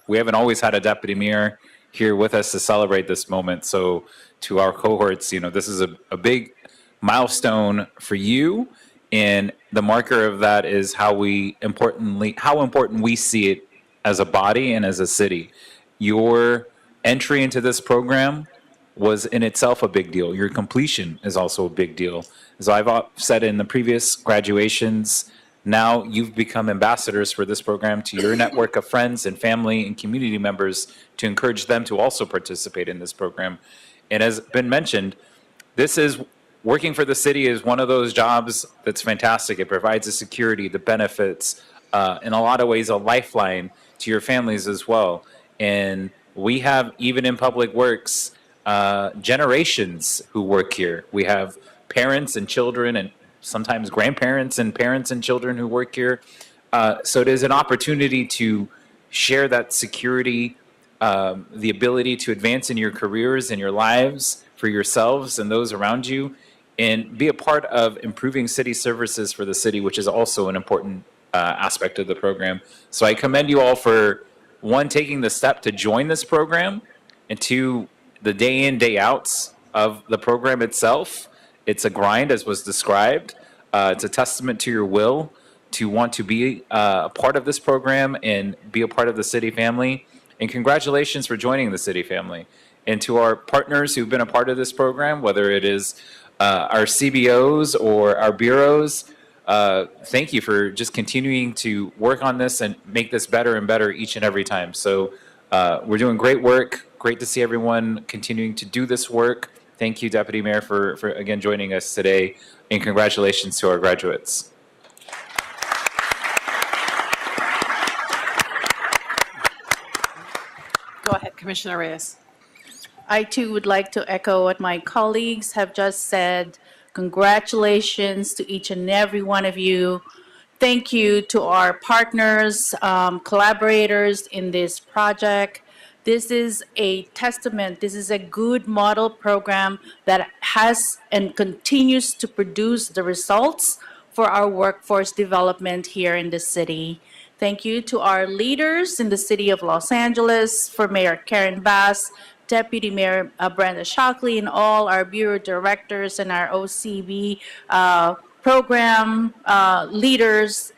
We haven't always had a deputy mayor here with us to celebrate this moment. So to our cohorts, this is a big milestone for you, and the marker of that is how important we see it as a body and as a city. Your entry into this program was in itself a big deal. Your completion is also a big deal. As I've said in the previous graduations, now you've become ambassadors for this program to your network of friends and family and community members to encourage them to also participate in this program. And as been mentioned, this is working for the city is one of those jobs that's fantastic. It provides the security, the benefits, in a lot of ways, a lifeline to your families as well. And we have, even in public works, generations who work here. We have parents and children and sometimes grandparents and parents and children who work here. So it is an opportunity to share that security, the ability to advance in your careers and your lives for yourselves and those around you, and be a part of improving city services for the city, which is also an important aspect of the program. So I commend you all for, one, taking the step to join this program, and two, the day in, day outs of the program itself. It's a grind, as was described. It's a testament to your will to want to be a part of this program and be a part of the city family. And congratulations for joining the city family. And to our partners who've been a part of this program, whether it is our CBOs or our bureaus, thank you for just continuing to work on this and make this better and better each and every time. So we're doing great work. Great to see everyone continuing to do this work. Thank you, Deputy Mayor, for again joining us today, and congratulations to our graduates. Go ahead, Commissioner Reyes. I too would like to echo what my colleagues have just said. Congratulations to each and every one of you. Thank you to our partners, collaborators in this project. This is a testament. This is a good model program that has and continues to produce the results for our workforce development here in the city. Thank you to our leaders in the city of Los Angeles, for Mayor Karen Bass, Deputy Mayor Brenda Shockley, and all our bureau directors and our OCB program leaders.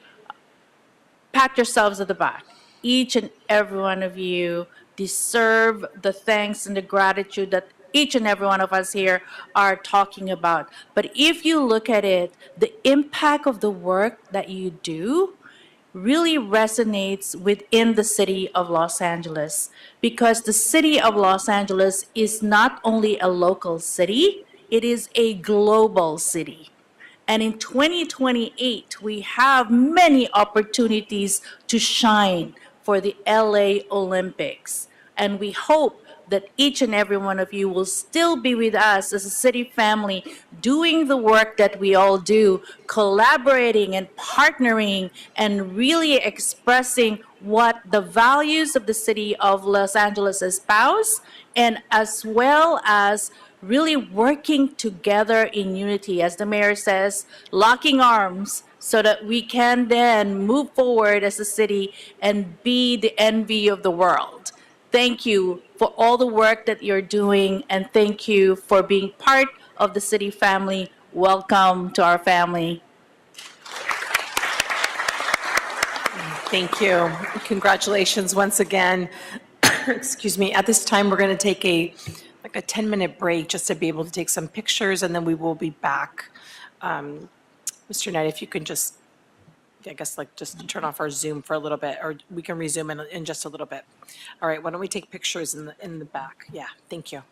Pat yourselves at the back. Each and every one of you deserve the thanks and the gratitude that each and every one of us here are talking about. But if you look at it, the impact of the work that you do really resonates within the city of Los Angeles, because the city of Los Angeles is not only a local city, it is a global city. And in 2028, we have many opportunities to shine for the LA Olympics. And we hope that each and every one of you will still be with us as a city family, doing the work that we all do, collaborating and partnering and really expressing what the values of the city of Los Angeles espouse, and as well as really working together in unity, as the mayor says, locking arms so that we can then move forward as a city and be the envy of the world. Thank you for all the work that you're doing, and thank you for being part of the city family. Welcome to our family. Thank you. Congratulations once again. Excuse me. At this time, we're going to take a 10-minute break just to be able to take some pictures, and then we will be back. Mr. Knight, if you can just, I guess, just turn off our Zoom for a little bit, or we can resume in just a little bit. All right. Why don't we take pictures in the back? Yeah. Thank you.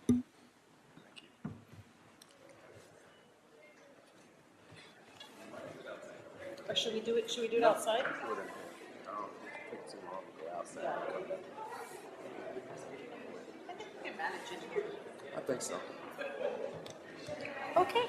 Or should we do it? Should we do it outside? I think so. Okay.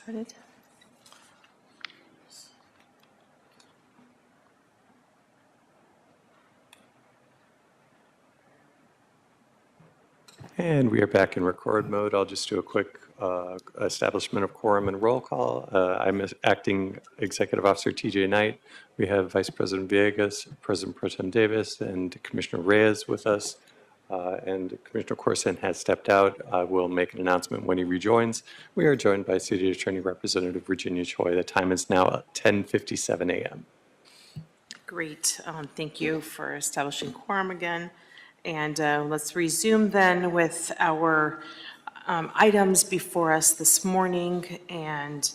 started? And we are back in record mode. I'll just do a quick establishment of quorum and roll call. I'm acting Executive Officer TJ Knight. We have Vice President Villegas, President Pro Tem Davis, and Commissioner Reyes with us. And Commissioner Corson has stepped out. We'll make an announcement when he rejoins. We are joined by City Attorney Representative Virginia Choi. The time is now 10:57 a.m. Great. Thank you for establishing quorum again. And let's resume then with our items before us this morning. And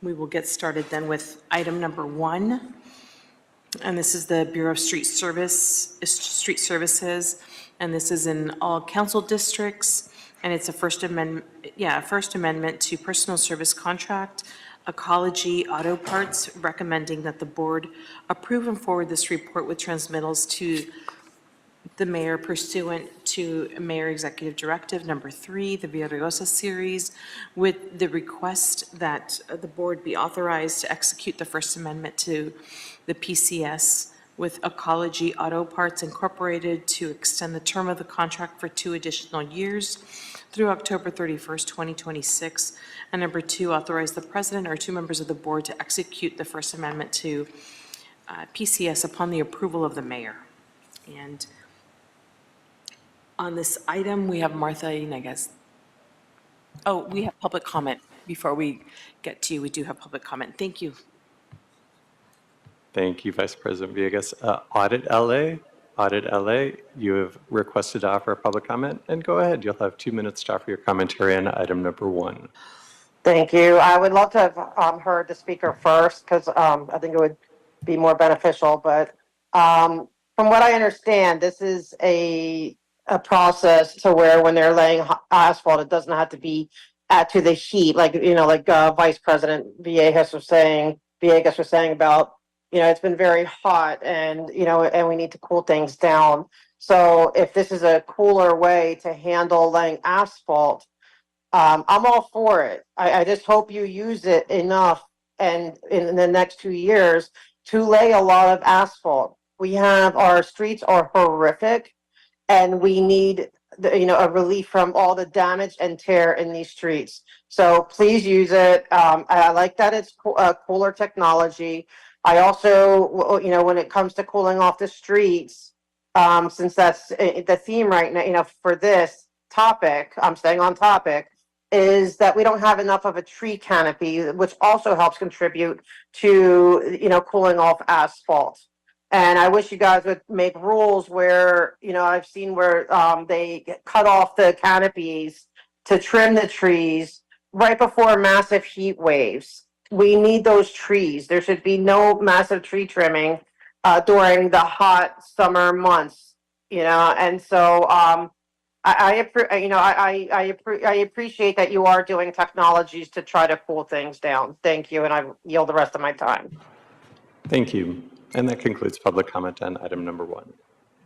we will get started then with item number 1. And this is the Bureau of Street Services. And this is in all council districts. And it's a first amendment to personal service contract, Ecology Auto Parts, recommending that the board approve and forward this report with transmittals to the mayor pursuant to Mayor Executive Directive Number 3, the Villaraigosa series, with the request that the board be authorized to execute the First Amendment to the PCS with Ecology Auto Parts Incorporated to extend the term of the contract for 2 additional years through October 31st, 2026. And number 2, authorize the president or 2 members of the board to execute the First Amendment to PCS upon the approval of the mayor. And on this item, we have Martha Ineguez. Oh, we have public comment. Before we get to you, we do have public comment. Thank you. Thank you, Vice President Villegas. Audit LA, you have requested to offer a public comment, and go ahead. You'll have 2 minutes to offer your commentary on item number 1. Thank you. I would love to have heard the speaker first because I think it would be more beneficial. But from what I understand, this is a process to where when they're laying asphalt, it doesn't have to be to the heat, like Vice President Villegas was saying about, it's been very hot and and we need to cool things down. So if this is a cooler way to handle laying asphalt, I'm all for it. I just hope you use it enough and in the next 2 years to lay a lot of asphalt. Our streets are horrific. And we need, a relief from all the damage and tear in these streets. So please use it. I like that it's cooler technology. I also, when it comes to cooling off the streets, since that's the theme right now, for this topic, I'm staying on topic, is that we don't have enough of a tree canopy, which also helps contribute to, cooling off asphalt. And I wish you guys would make rules where, I've seen where they cut off the canopies to trim the trees right before massive heat waves. We need those trees. There should be no massive tree trimming during the hot summer months, And so I appreciate that you are doing technologies to try to cool things down. Thank you, and I yield the rest of my time. Thank you. And that concludes public comment on item number 1.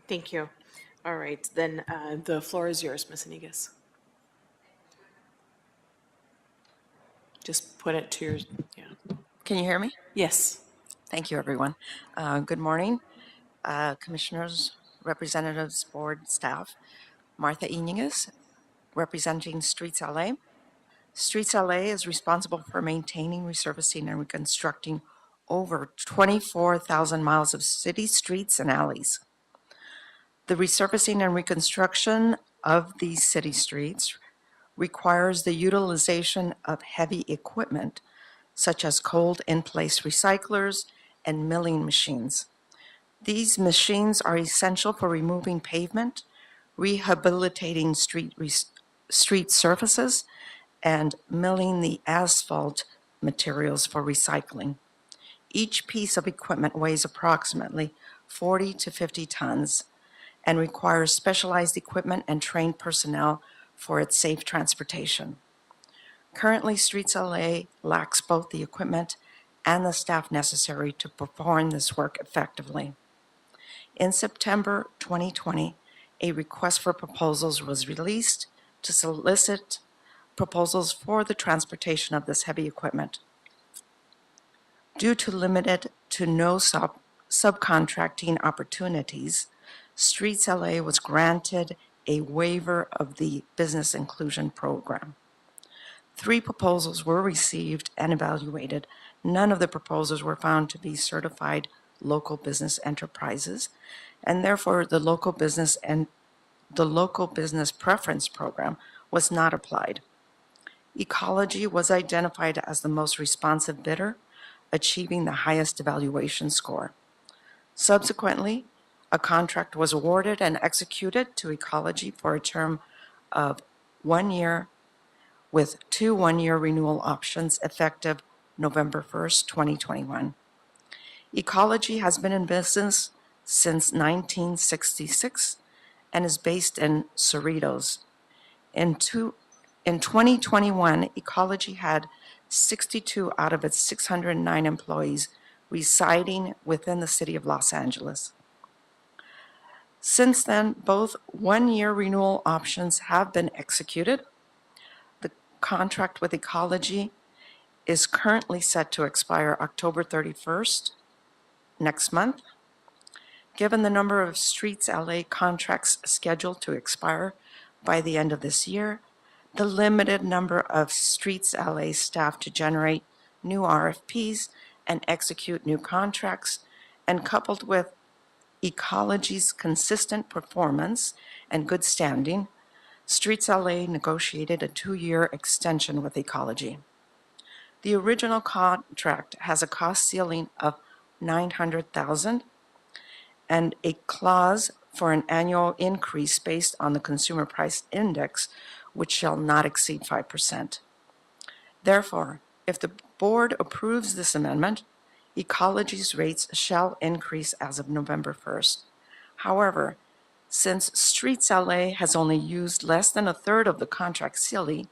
Thank you. All right, then the floor is yours, Ms. Ineguez. Just put it to your, Can you hear me? Yes. Thank you, everyone. Good morning, commissioners, representatives, board, staff. Martha Ineguez, representing Streets LA. Streets LA is responsible for maintaining, resurfacing, and reconstructing over 24,000 miles of city streets and alleys. The resurfacing and reconstruction of these city streets requires the utilization of heavy equipment, such as cold in-place recyclers and milling machines. These machines are essential for removing pavement, rehabilitating street surfaces, and milling the asphalt materials for recycling. Each piece of equipment weighs approximately 40 to 50 tons and requires specialized equipment and trained personnel for its safe transportation. Currently, Streets LA lacks both the equipment and the staff necessary to perform this work effectively. In September 2020, a request for proposals was released to solicit proposals for the transportation of this heavy equipment. Due to limited to no subcontracting opportunities, Streets LA was granted a waiver of the Business Inclusion Program. 3 proposals were received and evaluated. None of the proposals were found to be certified local business enterprises, and therefore the local business preference program was not applied. Ecology was identified as the most responsive bidder, achieving the highest evaluation score. Subsequently, a contract was awarded and executed to Ecology for a term of 1 year with 2 one-year renewal options effective November 1st, 2021. Ecology has been in business since 1966 and is based in Cerritos. In 2021, Ecology had 62 out of its 609 employees residing within the city of Los Angeles. Since then, both one-year renewal options have been executed. The contract with Ecology is currently set to expire October 31st, next month. Given the number of Streets LA contracts scheduled to expire by the end of this year, the limited number of Streets LA staff to generate new RFPs and execute new contracts, and coupled with Ecology's consistent performance and good standing, Streets LA negotiated a 2-year extension with Ecology. The original contract has a cost ceiling of $900,000 and a clause for an annual increase based on the Consumer Price Index, which shall not exceed 5%. Therefore, if the board approves this amendment, Ecology's rates shall increase as of November 1st. However, since Streets LA has only used less than a third of the contract ceiling,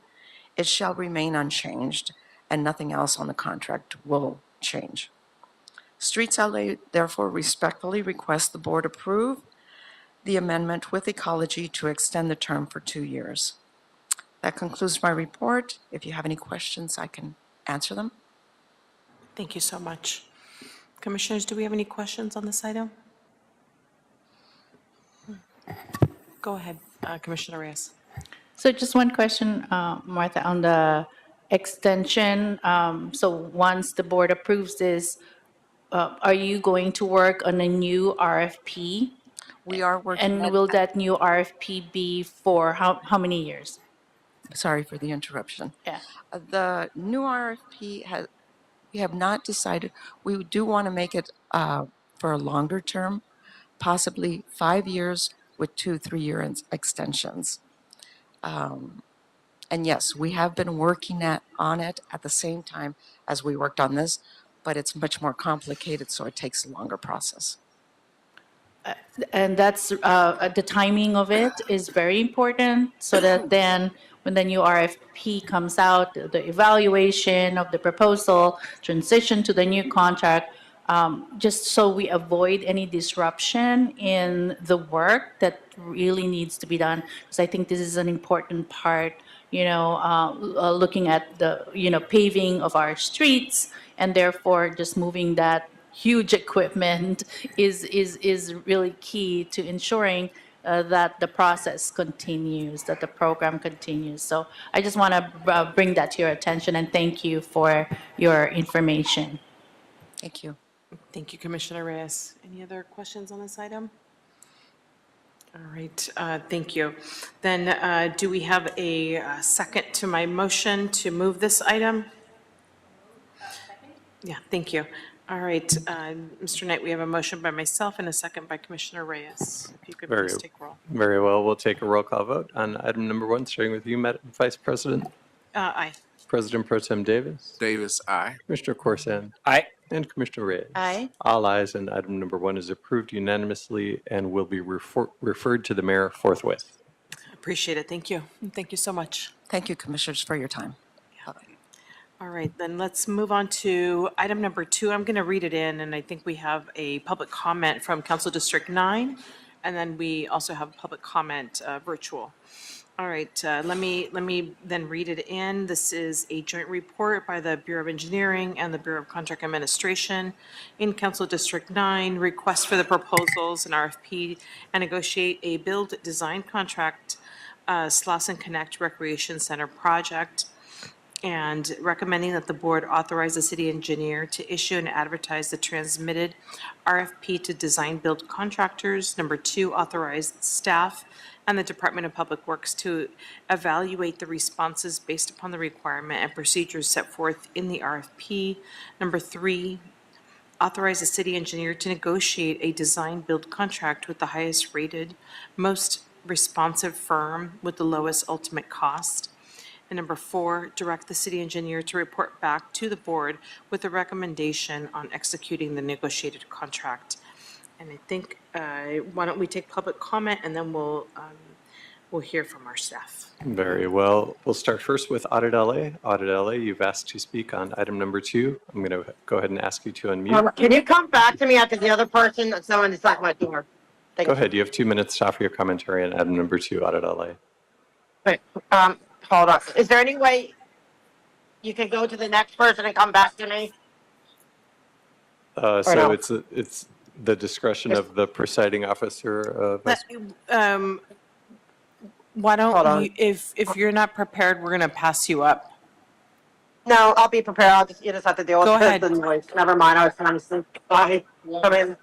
it shall remain unchanged and nothing else on the contract will change. Streets LA therefore respectfully requests the board approve the amendment with Ecology to extend the term for 2 years. That concludes my report. If you have any questions, I can answer them. Thank you so much. Commissioners, do we have any questions on this item? Go ahead, Commissioner Reyes. So just one question, Martha, on the extension. So once the board approves this, are you going to work on a new RFP? We are working. And will that new RFP be for how many years? Sorry for the interruption. Yeah. The new RFP we have not decided. We do want to make it for a longer term, possibly 5 years with 2 3-year extensions. And yes, we have been working on it at the same time as we worked on this, but it's much more complicated, so it takes a longer process. And that's the timing of it is very important, so that then when the new RFP comes out, the evaluation of the proposal, transition to the new contract, just so we avoid any disruption in the work that really needs to be done. Because I think this is an important part, looking at the, paving of our streets, and therefore just moving that huge equipment is really key to ensuring that the process continues, that the program continues. So I just want to bring that to your attention, and thank you for your information. Thank you. Thank you, Commissioner Reyes. Any other questions on this item? All right, thank you. Then do we have a second to my motion to move this item? Yeah, thank you. All right, Mr. Knight, we have a motion by myself and a second by Commissioner Reyes. If you could please take roll. Very well. We'll take a roll call vote on item number 1, starting with you, Madam Vice President. Aye. President Pro Tem Davis. Davis, aye. Commissioner Corsan. Aye. And Commissioner Reyes. Aye. All ayes, and item number 1 is approved unanimously and will be referred to the mayor forthwith. Appreciate it. Thank you. Thank you so much. Thank you, commissioners, for your time. All right, then let's move on to item number 2. I'm going to read it in, and I think we have a public comment from Council District 9, and then we also have public comment virtual. All right, let me then read it in. This is a joint report by the Bureau of Engineering and the Bureau of Contract Administration in Council District 9, request for the proposals and RFP and negotiate a build design contract, Slauson Connect Recreation Center project, and recommending that the board authorize the city engineer to issue and advertise the transmitted RFP to design build contractors. Number 2, authorize staff and the Department of Public Works to evaluate the responses based upon the requirement and procedures set forth in the RFP. Number 3, authorize the city engineer to negotiate a design build contract with the highest rated, most responsive firm with the lowest ultimate cost. And number 4, direct the city engineer to report back to the board with a recommendation on executing the negotiated contract. And I think, why don't we take public comment and then we'll hear from our staff. Very well. We'll start first with Audit LA. Audit LA, you've asked to speak on item number 2. I'm going to go ahead and ask you to unmute. Can you come back to me after the other person? Someone is at my door. Thank Go you. ahead. You have 2 minutes to offer your commentary on item number 2, Audit LA. Wait, hold on. Is there any way you can go to the next person and come back to me? So no? it's the discretion of the presiding officer. Why Hold don't on. you, if you're not prepared, we're going to pass you up. No, I'll be prepared. You just have to deal with Go ahead. the noise. Never mind. I was trying to sleep. Bye. Come in.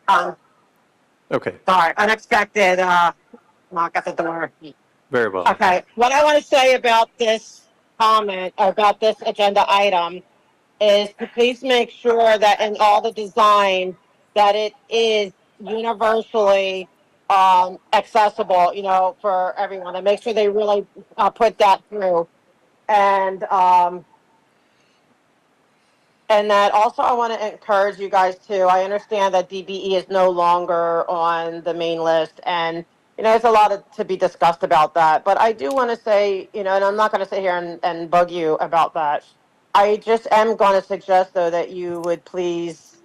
Okay, Sorry. Unexpected knock at the door. very well. Okay. What I want to say about this comment, or about this agenda item, is to please make sure that in all the design, that it is universally accessible, for everyone, and make sure they really put that through. And that also I want to encourage you guys too. I understand that DBE is no longer on the main list, and there's a lot to be discussed about that. But I do want to say, and I'm not going to sit here and bug you about that. I just am going to suggest, though, that you would please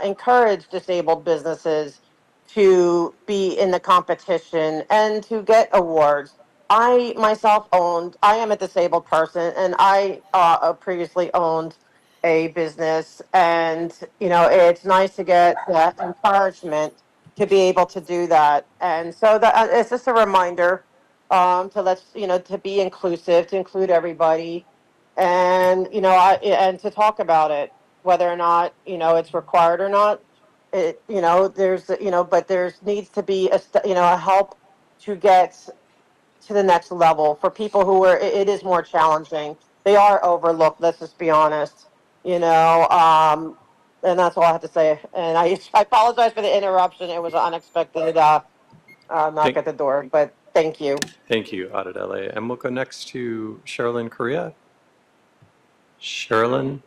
encourage disabled businesses to be in the competition and to get awards. I myself I am a disabled person, and I previously owned a business, and it's nice to get that encouragement to be able to do that. And so that it's just a reminder to be inclusive, to include everybody, and and to talk about it, whether or not it's required or not. But there's needs to be a help to get to the next level for people who it is more challenging. They are overlooked. Let's just be honest. And that's all I have to say. And I apologize for the interruption. It was an unexpected knock at the door. But thank you. Thank you, Audit LA. And we'll go next to Sherilyn Correa. Sherilyn.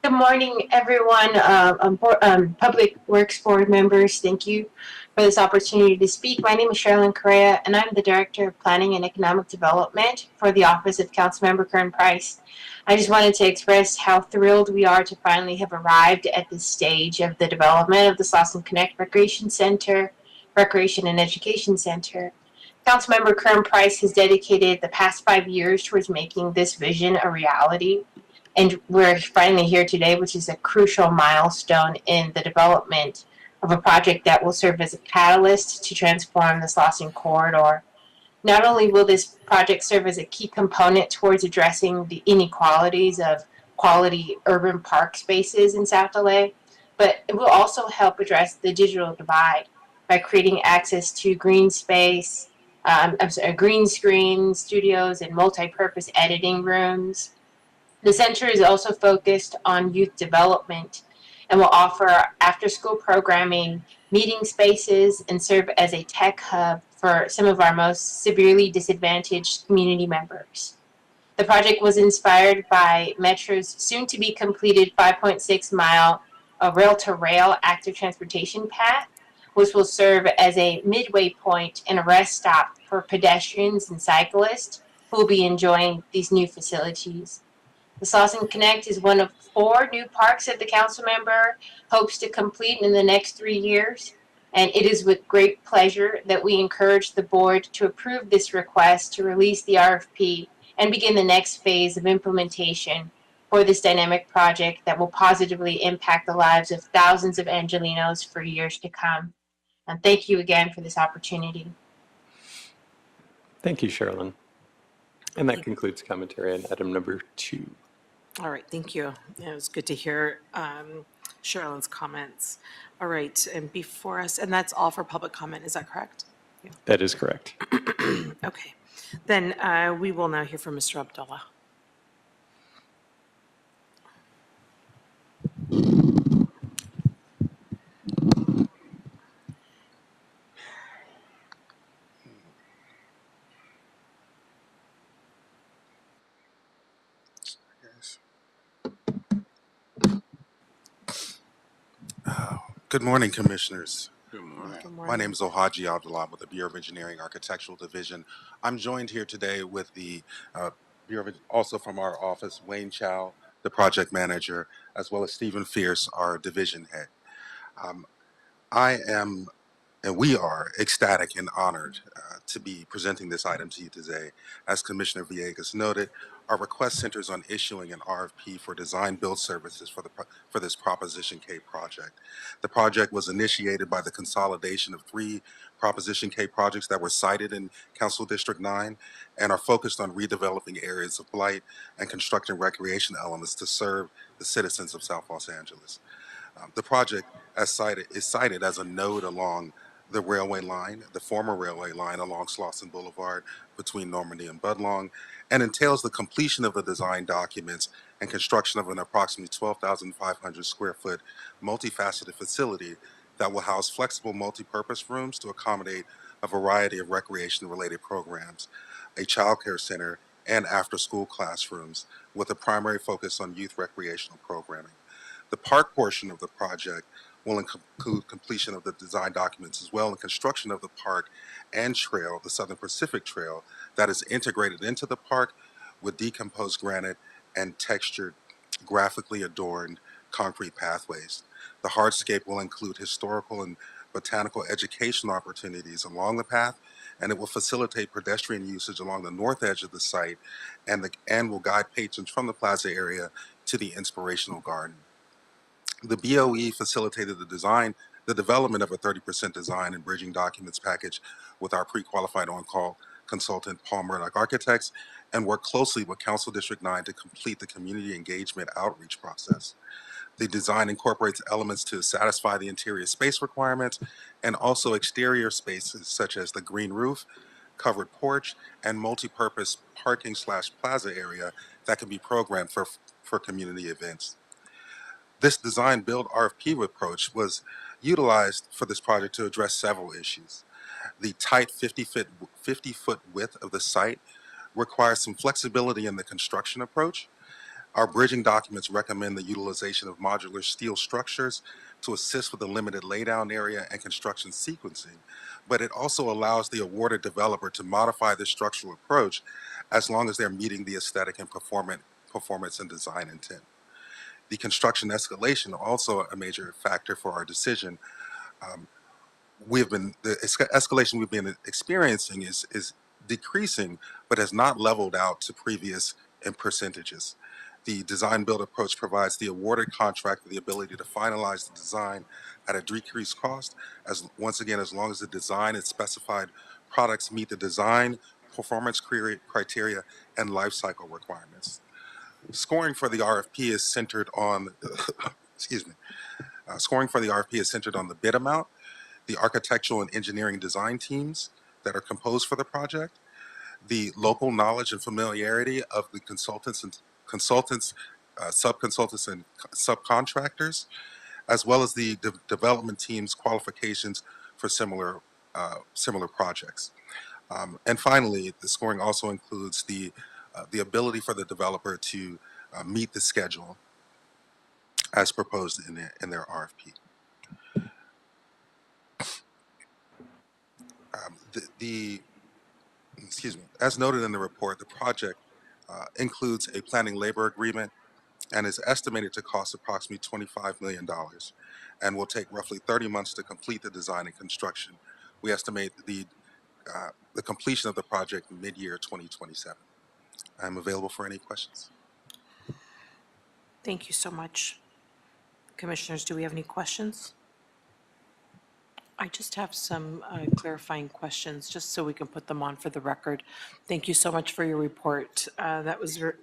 Good morning, everyone. Public Works Board members, thank you for this opportunity to speak. My name is Sherilyn Correa, and I'm the Director of Planning and Economic Development for the Office of Councilmember Kern Price. I just wanted to express how thrilled we are to finally have arrived at this stage of the development of the Slauson Connect Recreation and Education Center. Councilmember Kern Price has dedicated the past 5 years towards making this vision a reality. And we're finally here today, which is a crucial milestone in the development of a project that will serve as a catalyst to transform the Slauson corridor. Not only will this project serve as a key component towards addressing the inequalities of quality urban park spaces in South LA, but it will also help address the digital divide by creating access to green space, green screen studios and multi-purpose editing rooms. The center is also focused on youth development and will offer after-school programming, meeting spaces, and serve as a tech hub for some of our most severely disadvantaged community members. The project was inspired by Metro's soon-to-be completed 5.6-mile rail-to-rail active transportation path, which will serve as a midway point and a rest stop for pedestrians and cyclists who will be enjoying these new facilities. The Slauson Connect is one of 4 new parks that the council member hopes to complete in the next 3 years. And it is with great pleasure that we encourage the board to approve this request to release the RFP and begin the next phase of implementation for this dynamic project that will positively impact the lives of thousands of Angelenos for years to come. And thank you again for this opportunity. Thank you, Sherilyn. And that concludes commentary on item number 2. All right, thank you. It was good to hear Sherilyn's comments. All right, and before us, and that's all for public comment, is that correct? That is correct. Okay, then we will now hear from Mr. Abdullah. Good morning, Commissioners. Good morning. My name is Ohaji Abdullah with the Bureau of Engineering Architectural Division. I'm joined here today with the Bureau of, also from our office, Wayne Chow, the project manager, as well as Stephen Fierce, our division head. I am, and we are, ecstatic and honored to be presenting this item to you today. As Commissioner Villegas noted, our request centers on issuing an RFP for design build services for this Proposition K project. The project was initiated by the consolidation of 3 Proposition K projects that were cited in Council District 9 and are focused on redeveloping areas of blight and constructing recreation elements to serve the citizens of South Los Angeles. The project, as cited, is cited as a node along the railway line, the former railway line along Slauson Boulevard between Normandy and Budlong, and entails the completion of the design documents and construction of an approximately 12,500 square foot multifaceted facility that will house flexible multi-purpose rooms to accommodate a variety of recreation-related programs, a childcare center, and after-school classrooms with a primary focus on youth recreational programming. The park portion of the project will include completion of the design documents as well and construction of the park and trail, the Southern Pacific Trail, that is integrated into the park with decomposed granite and textured, graphically adorned concrete pathways. The hardscape will include historical and botanical educational opportunities along the path, and it will facilitate pedestrian usage along the north edge of the site and will guide patrons from the plaza area to the inspirational garden. The BOE facilitated the development of a 30% design and bridging documents package with our pre-qualified on-call consultant, Paul Murdoch Architects, and worked closely with Council District 9 to complete the community engagement outreach process. The design incorporates elements to satisfy the interior space requirements and also exterior spaces such as the green roof, covered porch, and multi-purpose parking/plaza area that can be programmed for community events. This design build RFP approach was utilized for this project to address several issues. The tight 50-foot width of the site requires some flexibility in the construction approach. Our bridging documents recommend the utilization of modular steel structures to assist with the limited laydown area and construction sequencing, but it also allows the awarded developer to modify the structural approach as long as they're meeting the aesthetic and performance and design intent. The construction escalation, also a major factor for our decision. The escalation we've been experiencing is decreasing, but has not leveled out to previous in percentages. The design build approach provides the awarded contractor the ability to finalize the design at a decreased cost, once again, as long as the design and specified products meet the design, performance criteria, and life cycle requirements. Scoring for the RFP is centered on, scoring for the RFP is centered on the bid amount, the architectural and engineering design teams that are composed for the project, the local knowledge and familiarity of the consultants, sub-consultants, and subcontractors, as well as the development team's qualifications for similar projects. And finally, the scoring also includes the ability for the developer to meet the schedule as proposed in their RFP. As noted in the report, the project includes a planning labor agreement and is estimated to cost approximately $25 million. and will take roughly 30 months to complete the design and construction. We estimate the completion of the project mid-year 2027. I'm available for any questions. Thank you so much. Commissioners, do we have any questions? I just have some clarifying questions, just so we can put them on for the record. Thank you so much for your report. That was Project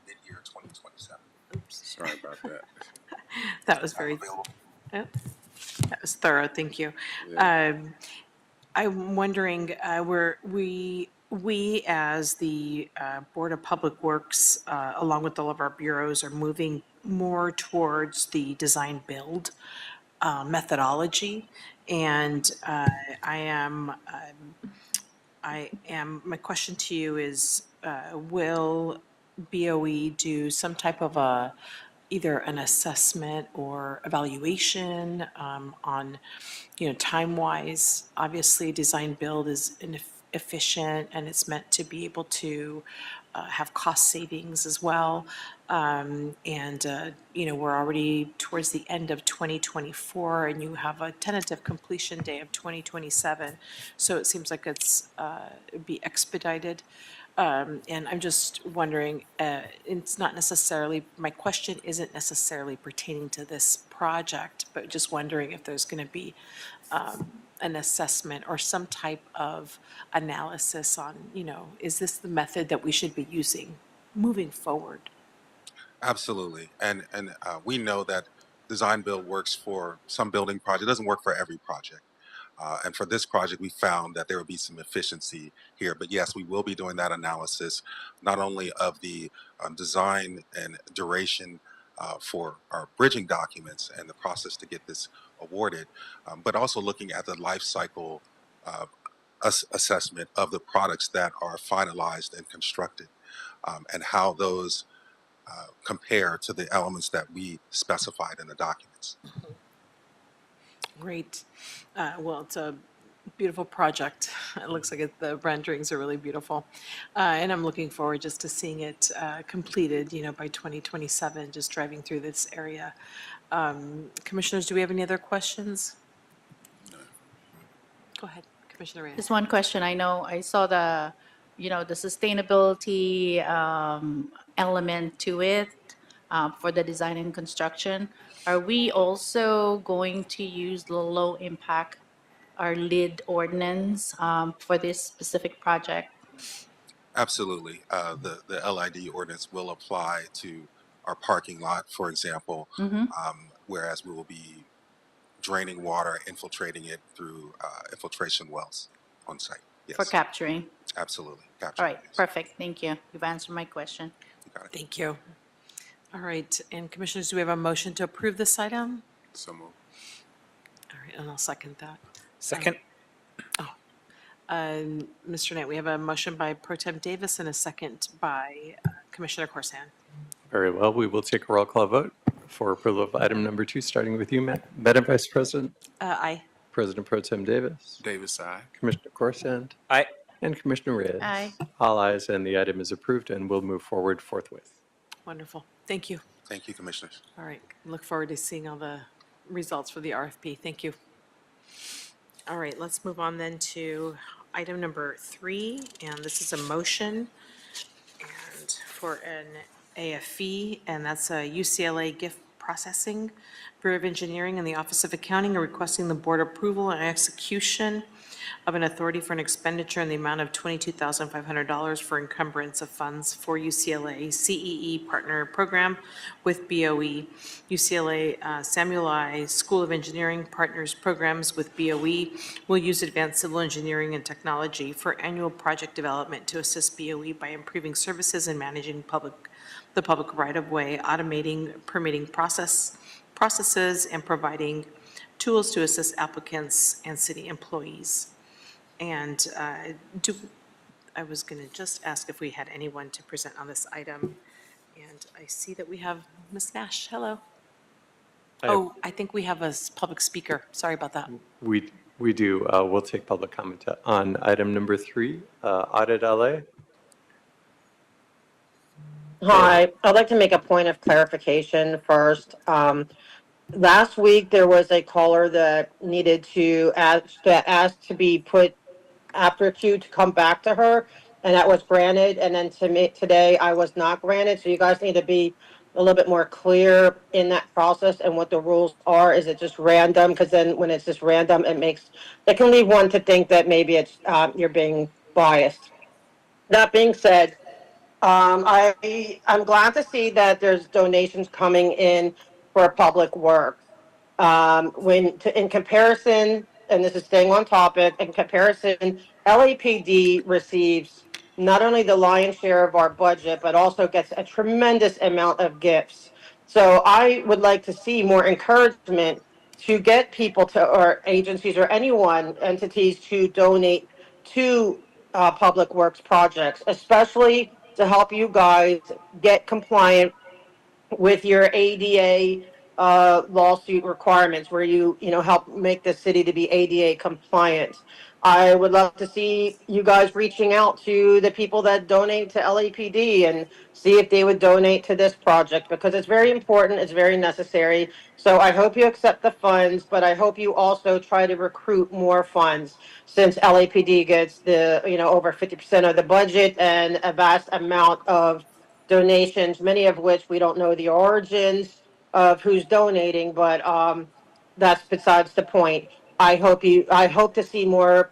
mid-year 2027. Sorry about that. that was very that was thorough. Thank you. Yeah. I'm wondering, we as the Board of Public Works, along with all of our bureaus, are moving more towards the design build methodology, and my question to you is, will BOE do some type of either an assessment or evaluation on, time-wise? Obviously, design build is efficient, and it's meant to be able to have cost savings as well. We're already towards the end of 2024, and you have a tentative completion day of 2027. So it seems like it'd be expedited. And I'm just wondering, it's not necessarily, my question isn't necessarily pertaining to this project, but just wondering if there's going to be an assessment or some type of analysis on, is this the method that we should be using moving forward? Absolutely. And we know that design build works for some building projects. It doesn't work for every project. And for this project, we found that there would be some efficiency here. But yes, we will be doing that analysis, not only of the design and duration for our bridging documents and the process to get this awarded, but also looking at the life cycle assessment of the products that are finalized and constructed, and how those compare to the elements that we specified in the documents. Great. Well, it's a beautiful project. It looks like the renderings are really beautiful. And I'm looking forward just to seeing it completed, by 2027, just driving through this area. Commissioners, do we have any other questions? No. Go ahead, Commissioner Reyes. Just one question. I know I saw the sustainability element to it for the design and construction. Are we also going to use the low impact, our LID ordinance for this specific project? Absolutely. The LID ordinance will apply to our parking lot, for example, whereas we will be draining water, infiltrating it through infiltration wells on site. Yes. For capturing? Absolutely. All right, perfect. Thank you. You've answered my question. Thank you. All right, and Commissioners, do we have a motion to approve this item? So moved. All right, and I'll second that. Second. Mr. Knight, we have a motion by Pro Tem Davis and a second by Commissioner Corsan. Very well. We will take a roll call vote for approval of item number 2, starting with you, Madam Vice President. Aye. President Pro Tem Davis. Davis, aye. Commissioner Corsan. Aye. And Commissioner Reyes. Aye. All ayes, and the item is approved and will move forward forthwith. Wonderful. Thank you. Thank you, Commissioners. All right. Look forward to seeing all the results for the RFP. Thank you. All right, let's move on then to item number 3, and this is a motion and for an AFE, and that's a UCLA gift processing. Bureau of Engineering and the Office of Accounting are requesting the board approval and execution of an authority for an expenditure in the amount of $22,500 for encumbrance of funds for UCLA CEE Partner Program with BOE. UCLA Samuel I School of Engineering partners programs with BOE will use advanced civil engineering and technology for annual project development to assist BOE by improving services and managing the public right-of-way, automating permitting processes, and providing tools to assist applicants and city employees. And I was going to just ask if we had anyone to present on this item. And I see that we have Ms. Nash. Hello. I think we have a public speaker. Sorry about that. We do. We'll take public comment on item number 3, Audit LA. Hi, I'd like to make a point of clarification first. last week there was a caller that needed to ask to be put after queue to come back to her, and that was granted. And then to me today, I was not granted. So you guys need to be a little bit more clear in that process and what the rules are. Is it just random? Because then when it's just random, it can lead one to think that maybe it's you're being biased. That being said, I'm glad to see that there's donations coming in for public works. In comparison, and this is staying on topic, in comparison, LAPD receives not only the lion's share of our budget, but also gets a tremendous amount of gifts. So I would like to see more encouragement to get people to, or agencies or anyone, entities to donate to public works projects, especially to help you guys get compliant with your ADA lawsuit requirements, where you help make the city to be ADA compliant. I would love to see you guys reaching out to the people that donate to LAPD and see if they would donate to this project, because it's very important, it's very necessary. So I hope you accept the funds, but I hope you also try to recruit more funds, since LAPD gets the over 50% of the budget and a vast amount of donations, many of which we don't know the origins of who's donating, but that's besides the point. I hope to see more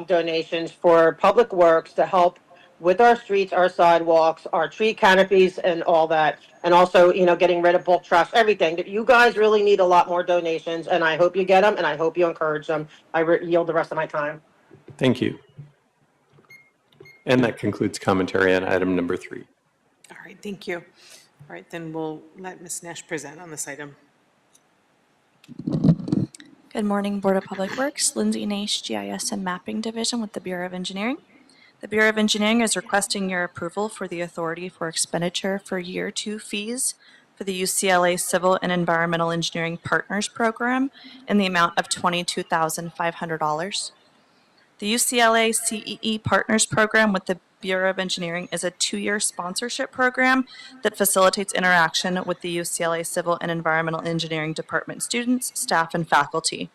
donations for public works to help with our streets, our sidewalks, our tree canopies, and all that. And also, getting rid of bulk trash, everything. You guys really need a lot more donations, and I hope you get them, and I hope you encourage them. I yield the rest of my time. Thank you. And that concludes commentary on item number 3. All right, thank you. All right, then we'll let Ms. Nash present on this item. Good morning, Board of Public Works. Lindsay Nash, GIS and Mapping Division with the Bureau of Engineering. The Bureau of Engineering is requesting your approval for the authority for expenditure for Year 2 fees for the UCLA Civil and Environmental Engineering Partners Program in the amount of $22,500. The UCLA CEE Partners Program with the Bureau of Engineering is a 2-year sponsorship program that facilitates interaction with the UCLA Civil and Environmental Engineering Department students, staff, and faculty.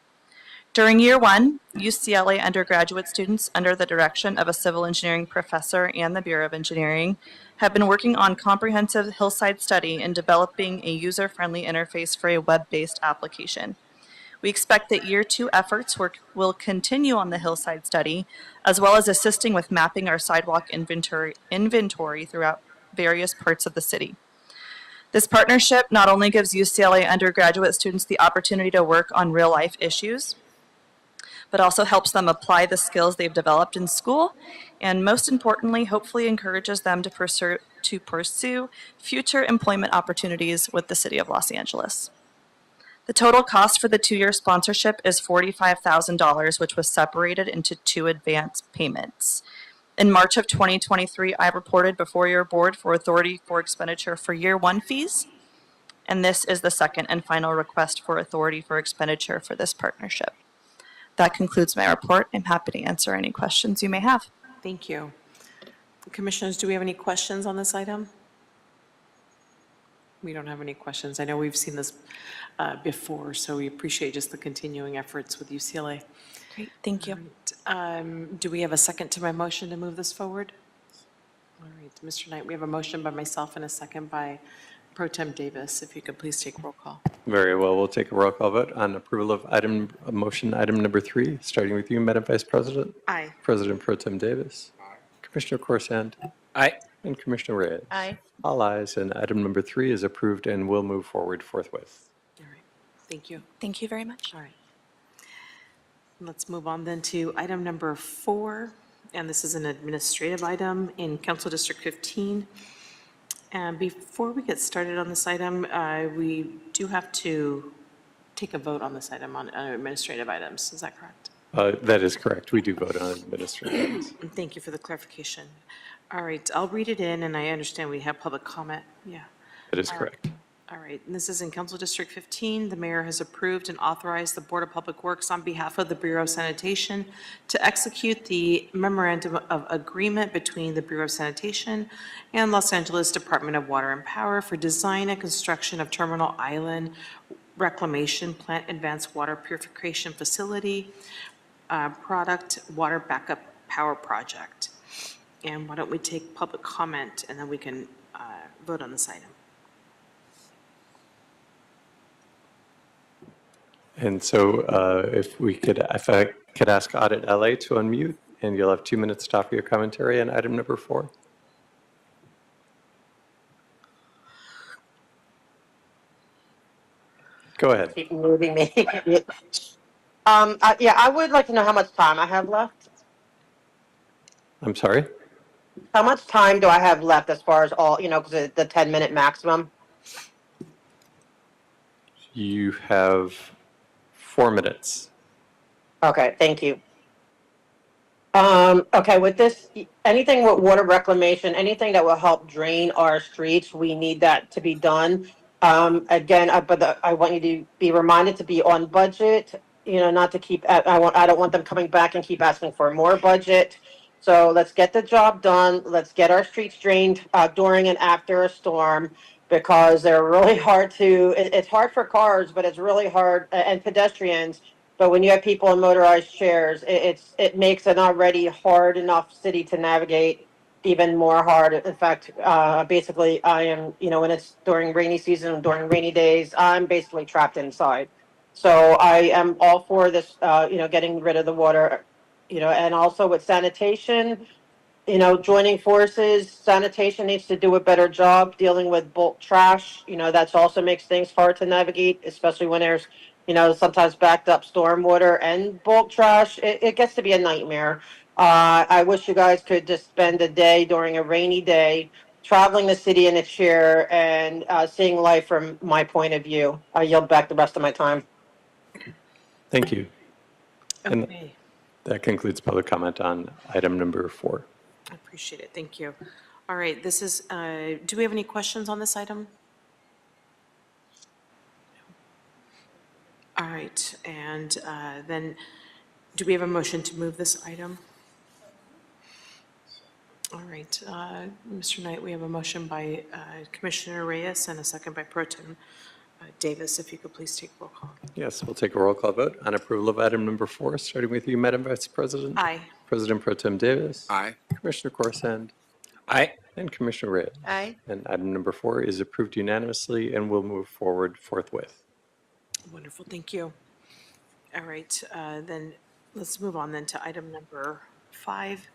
During Year 1, UCLA undergraduate students, under the direction of a civil engineering professor and the Bureau of Engineering, have been working on comprehensive hillside study and developing a user-friendly interface for a web-based application. We expect that Year 2 efforts will continue on the hillside study, as well as assisting with mapping our sidewalk inventory throughout various parts of the city. This partnership not only gives UCLA undergraduate students the opportunity to work on real-life issues, but also helps them apply the skills they've developed in school, and most importantly, hopefully encourages them to pursue future employment opportunities with the City of Los Angeles. The total cost for the 2-year sponsorship is $45,000, which was separated into 2 advance payments. In March of 2023, I reported before your board for authority for expenditure for Year 1 fees, and this is the second and final request for authority for expenditure for this partnership. That concludes my report. I'm happy to answer any questions you may have. Thank you. Commissioners, do we have any questions on this item? We don't have any questions. I know we've seen this before, so we appreciate just the continuing efforts with UCLA. Great, thank you. Do we have a second to my motion to move this forward? All right, Mr. Knight, we have a motion by myself and a second by Pro Tem Davis. If you could please take roll call. Very well. We'll take a roll call vote on approval of motion item number 3, starting with you, Madam Vice President. Aye. President Pro Tem Davis. Aye. Commissioner Corsand. Aye. And Commissioner Reyes. Aye. All ayes, and item number 3 is approved and will move forward forthwith. Thank you. Thank you very much. All right. Let's move on then to item number 4, and this is an administrative item in Council District 15. And before we get started on this item, we do have to take a vote on this item on administrative items. Is that correct? That is correct. We do vote on administrative items. Thank you for the clarification. All right, I'll read it in, and I understand we have public comment. Yeah. That is correct. All right, and this is in Council District 15. The mayor has approved and authorized the Board of Public Works on behalf of the Bureau of Sanitation to execute the memorandum of agreement between the Bureau of Sanitation and Los Angeles Department of Water and Power for design and construction of Terminal Island reclamation plant advanced water purification facility product water backup power project. And why don't we take public comment and then we can vote on this item. And so if I could ask Audit LA to unmute, and you'll have 2 minutes to offer your commentary on item number 4. Go ahead. Keep moving me. Yeah, I would like to know how much time I have left. I'm sorry? How much time do I have left as far as all, because the 10-minute maximum? You have 4 minutes. Okay, thank you. Okay, with this, anything with water reclamation, anything that will help drain our streets, we need that to be done. Again, I want you to be reminded to be on budget, not to keep, I don't want them coming back and keep asking for more budget. So let's get the job done. Let's get our streets drained during and after a storm, because they're really hard it's hard for cars, but it's really hard, and pedestrians. But when you have people in motorized chairs, it makes an already hard enough city to navigate even more hard. In fact, basically, I am, when it's during rainy season, during rainy days, I'm basically trapped inside. So I am all for this, getting rid of the water, and also with sanitation, joining forces. Sanitation needs to do a better job dealing with bulk trash. That's also makes things hard to navigate, especially when there's, sometimes backed up stormwater and bulk trash. It gets to be a nightmare. I wish you guys could just spend a day during a rainy day traveling the city in a chair and seeing life from my point of view. I yield back the rest of my time. Thank you. And Okay, that concludes public comment on item number 4. I appreciate it. Thank you. All right, this is, do we have any questions on this item? All right, and then do we have a motion to move this item? All right, Mr. Knight, we have a motion by Commissioner Reyes and a second by Pro Tem Davis. If you could please take roll call. Yes, we'll take a roll call vote on approval of item number 4, starting with you, Madam Vice President. Aye. President Pro Tem Davis. Aye. Commissioner Corsand. Aye. And Commissioner Reyes. Aye. And item number 4 is approved unanimously and will move forward forthwith. Wonderful, thank you. All right, then let's move on then to item number 5,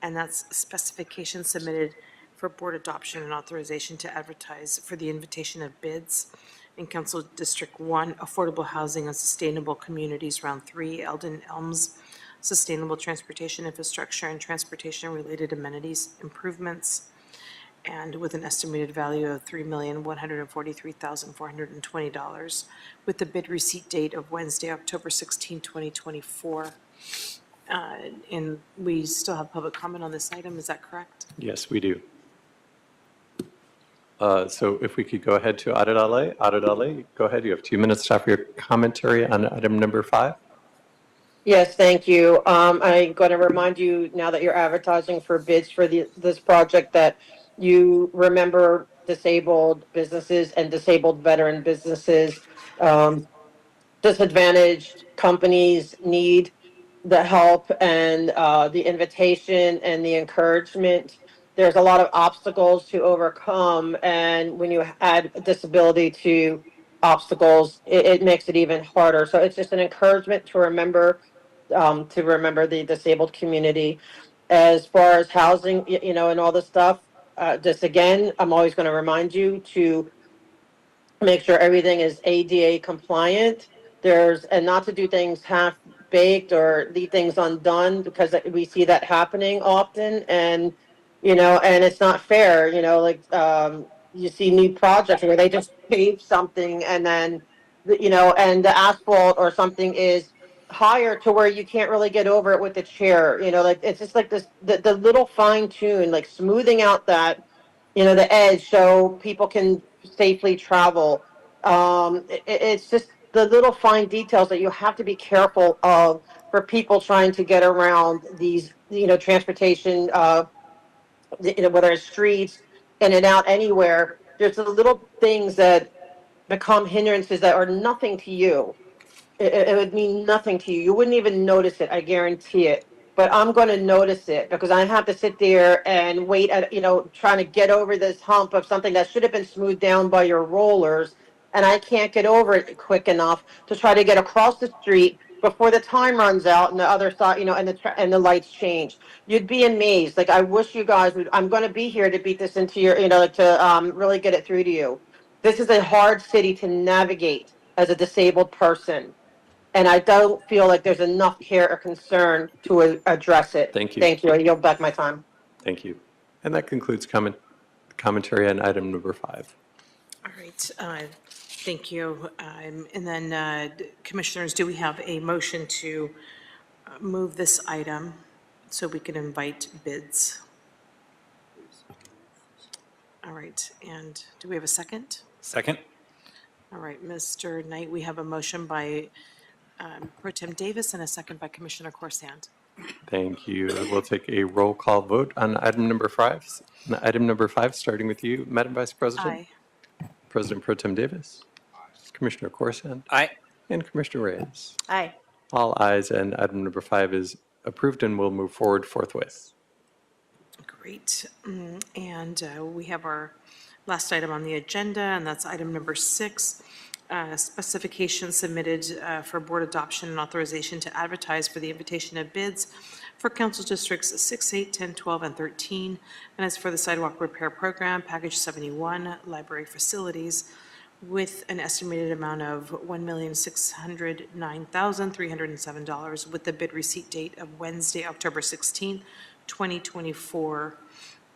and that's specifications submitted for board adoption and authorization to advertise for the invitation of bids in Council District 1, Affordable Housing and Sustainable Communities, Round 3, Eldon Elms, Sustainable Transportation Infrastructure and Transportation-Related Amenities Improvements, and with an estimated value of $3,143,420, with the bid receipt date of Wednesday, October 16, 2024. And we still have public comment on this item, is that correct? Yes, we do. So if we could go ahead to Audit LA. Audit LA, go ahead. You have 2 minutes to offer your commentary on item number 5. Yes, thank you. I'm going to remind you, now that you're advertising for bids for this project, that you remember disabled businesses and disabled veteran businesses. Disadvantaged companies need the help and the invitation and the encouragement. There's a lot of obstacles to overcome, and when you add disability to obstacles, it makes it even harder. So it's just an encouragement to remember the disabled community. As far as housing, and all this stuff, just again, I'm always going to remind you to make sure everything is ADA compliant. And not to do things half-baked or leave things undone, because we see that happening often, and it's not fair. You see new projects where they just pave something and then, and the asphalt or something is higher to where you can't really get over it with the chair. It's just like this, the little fine tune, like smoothing out that, the edge so people can safely travel. It's just the little fine details that you have to be careful of for people trying to get around these, transportation, whether it's streets, in and out, anywhere. There's the little things that become hindrances that are nothing to you. It would mean nothing to you. You wouldn't even notice it. I guarantee it. But I'm going to notice it because I have to sit there and wait at, trying to get over this hump of something that should have been smoothed down by your rollers. And I can't get over it quick enough to try to get across the street before the time runs out and the other side, and the lights change. You'd be amazed. Like, I wish you guys would, I'm going to be here to beat this into your, to really get it through to you. This is a hard city to navigate as a disabled person. And I don't feel like there's enough care or concern to address it. Thank you. Thank you. I yield back my time. Thank you. And that concludes commentary on item number 5. All right, thank you. And then, Commissioners, do we have a motion to move this item so we can invite bids? All right, and do we have a second? Second. All right, Mr. Knight, we have a motion by Pro Tem Davis and a second by Commissioner Corsand. Thank you. We'll take a roll call vote on item number 5. Item number 5, starting with you, Madam Vice President. Aye. President Pro Tem Davis. Commissioner Corsand. Aye. And Commissioner Reyes. Aye. All ayes, and item number 5 is approved and will move forward forthwith. Great. And we have our last item on the agenda, and that's item number 6. Specifications submitted for board adoption and authorization to advertise for the invitation of bids for council districts 6, 8, 10, 12, and 13. And as for the sidewalk repair program, package 71, library facilities, with an estimated amount of $1,609,307, with the bid receipt date of Wednesday, October 16, 2024.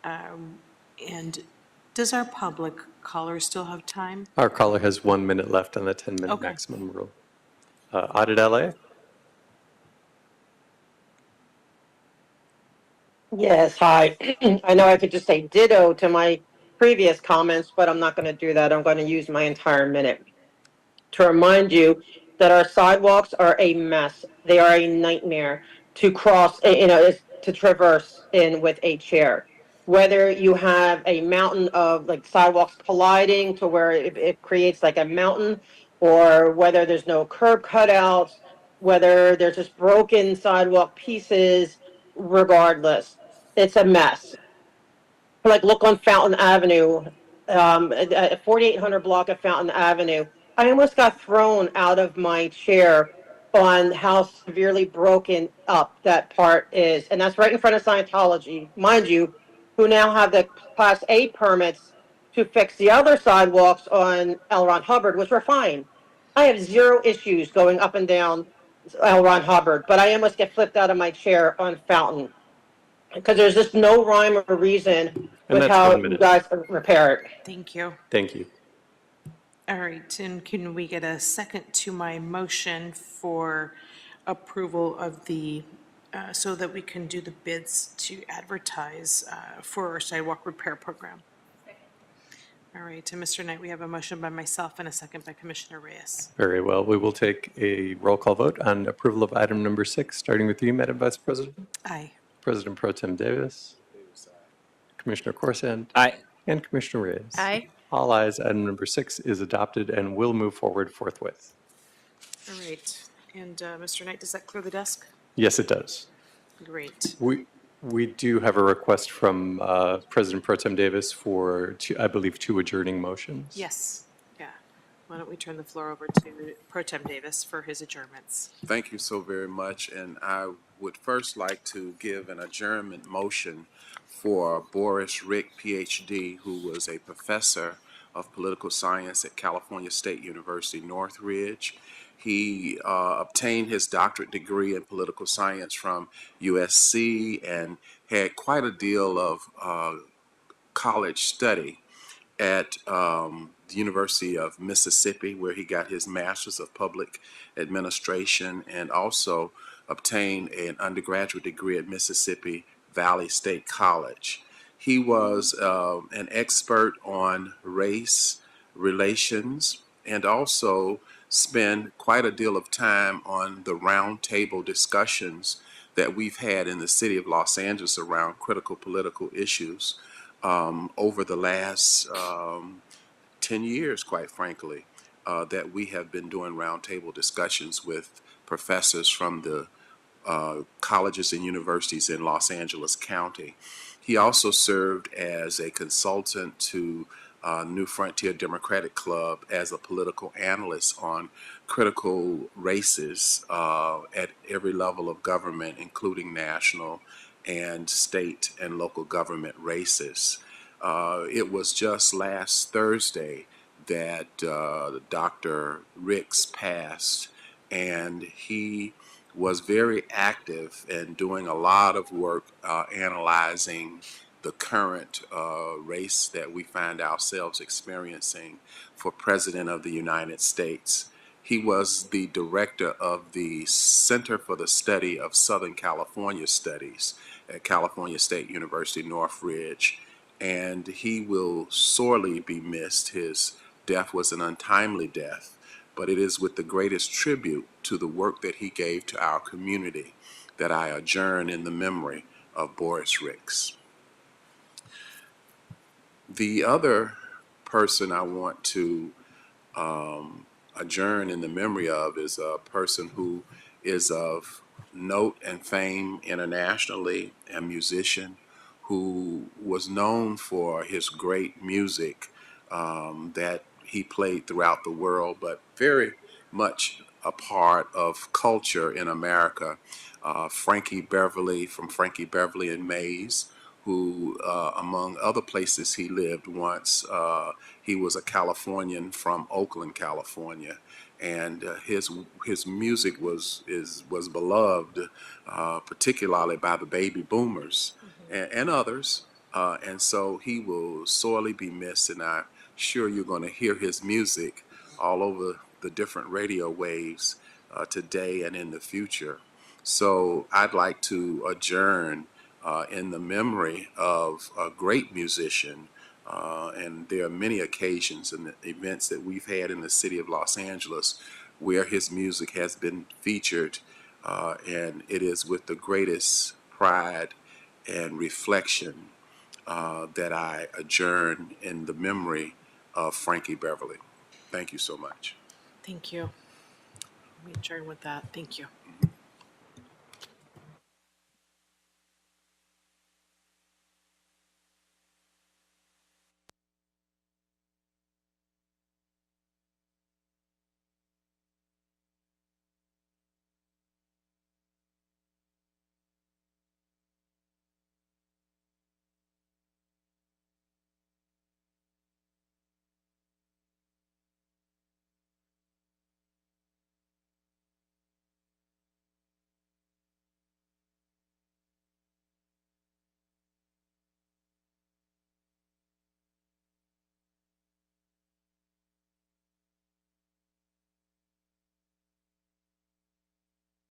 And does our public caller still have time? Our caller has 1 minute left on the 10-minute Okay. maximum rule. Audit LA? Yes, hi. I know I could just say ditto to my previous comments, but I'm not going to do that. I'm going to use my entire minute to remind you that our sidewalks are a mess. They are a nightmare to cross, to traverse in with a chair. Whether you have a mountain of like sidewalks colliding to where it creates like a mountain, or whether there's no curb cutouts, whether there's just broken sidewalk pieces, regardless, it's a mess. Like, look on Fountain Avenue, at 4800 block of Fountain Avenue. I almost got thrown out of my chair on how severely broken up that part is. And that's right in front of Scientology, mind you, who now have the Class A permits to fix the other sidewalks on L. Ron Hubbard, which were fine. I have zero issues going up and down L. Ron Hubbard, but I almost get flipped out of my chair on Fountain because there's just no rhyme or reason And with that's how 1 you minute. guys repair it. Thank you. Thank you. All right, and can we get a second to my motion for approval of the, so that we can do the bids to advertise for our sidewalk repair program? All right, and Mr. Knight, we have a motion by myself and a second by Commissioner Reyes. Very well. We will take a roll call vote on approval of item number 6, starting with you, Madam Vice President. Aye. President Pro Tem Davis. Commissioner Corsand. Aye. And Commissioner Reyes. Aye. All ayes. Item number 6 is adopted and will move forward forthwith. All right, and Mr. Knight, does that clear the desk? Yes, it does. Great. We do have a request from President Pro Tem Davis for, I believe, 2 adjourning motions. Yes, yeah. Why don't we turn the floor over to Pro Tem Davis for his adjournments? Thank you so very much. And I would first like to give an adjournment motion for Boris Rick, PhD, who was a professor of political science at California State University, Northridge. He obtained his doctorate degree in political science from USC and had quite a deal of college study at the University of Mississippi, where he got his Master's of Public Administration, and also obtained an undergraduate degree at Mississippi Valley State College. He was an expert on race relations and also spent quite a deal of time on the roundtable discussions that we've had in the city of Los Angeles around critical political issues over the last 10 years, quite frankly. that we have been doing roundtable discussions with professors from the colleges and universities in Los Angeles County. He also served as a consultant to New Frontier Democratic Club as a political analyst on critical races at every level of government, including national and state and local government races. It was just last Thursday that Dr. Ricks passed, and he was very active in doing a lot of work analyzing the current race that we find ourselves experiencing for President of the United States. He was the director of the Center for the Study of Southern California Studies at California State University, Northridge, and he will sorely be missed. His death was an untimely death, but it is with the greatest tribute to the work that he gave to our community that I adjourn in the memory of Boris Ricks. The other person I want to adjourn in the memory of is a person who is of note and fame internationally, a musician who was known for his great music that he played throughout the world, but very much a part of culture in America. Frankie Beverly from Frankie Beverly and Mays, who, among other places he lived once, he was a Californian from Oakland, California, and his music was beloved, particularly by the baby boomers and others, and so he will sorely be missed. And I'm sure you're going to hear his music all over the different radio waves today and in the future. So I'd like to adjourn in the memory of a great musician, and there are many occasions and events that we've had in the city of Los Angeles where his music has been featured, and it is with the greatest pride and reflection that I adjourn in the memory of Frankie Beverly. Thank you so much. Thank you. Let me adjourn with that. Thank you.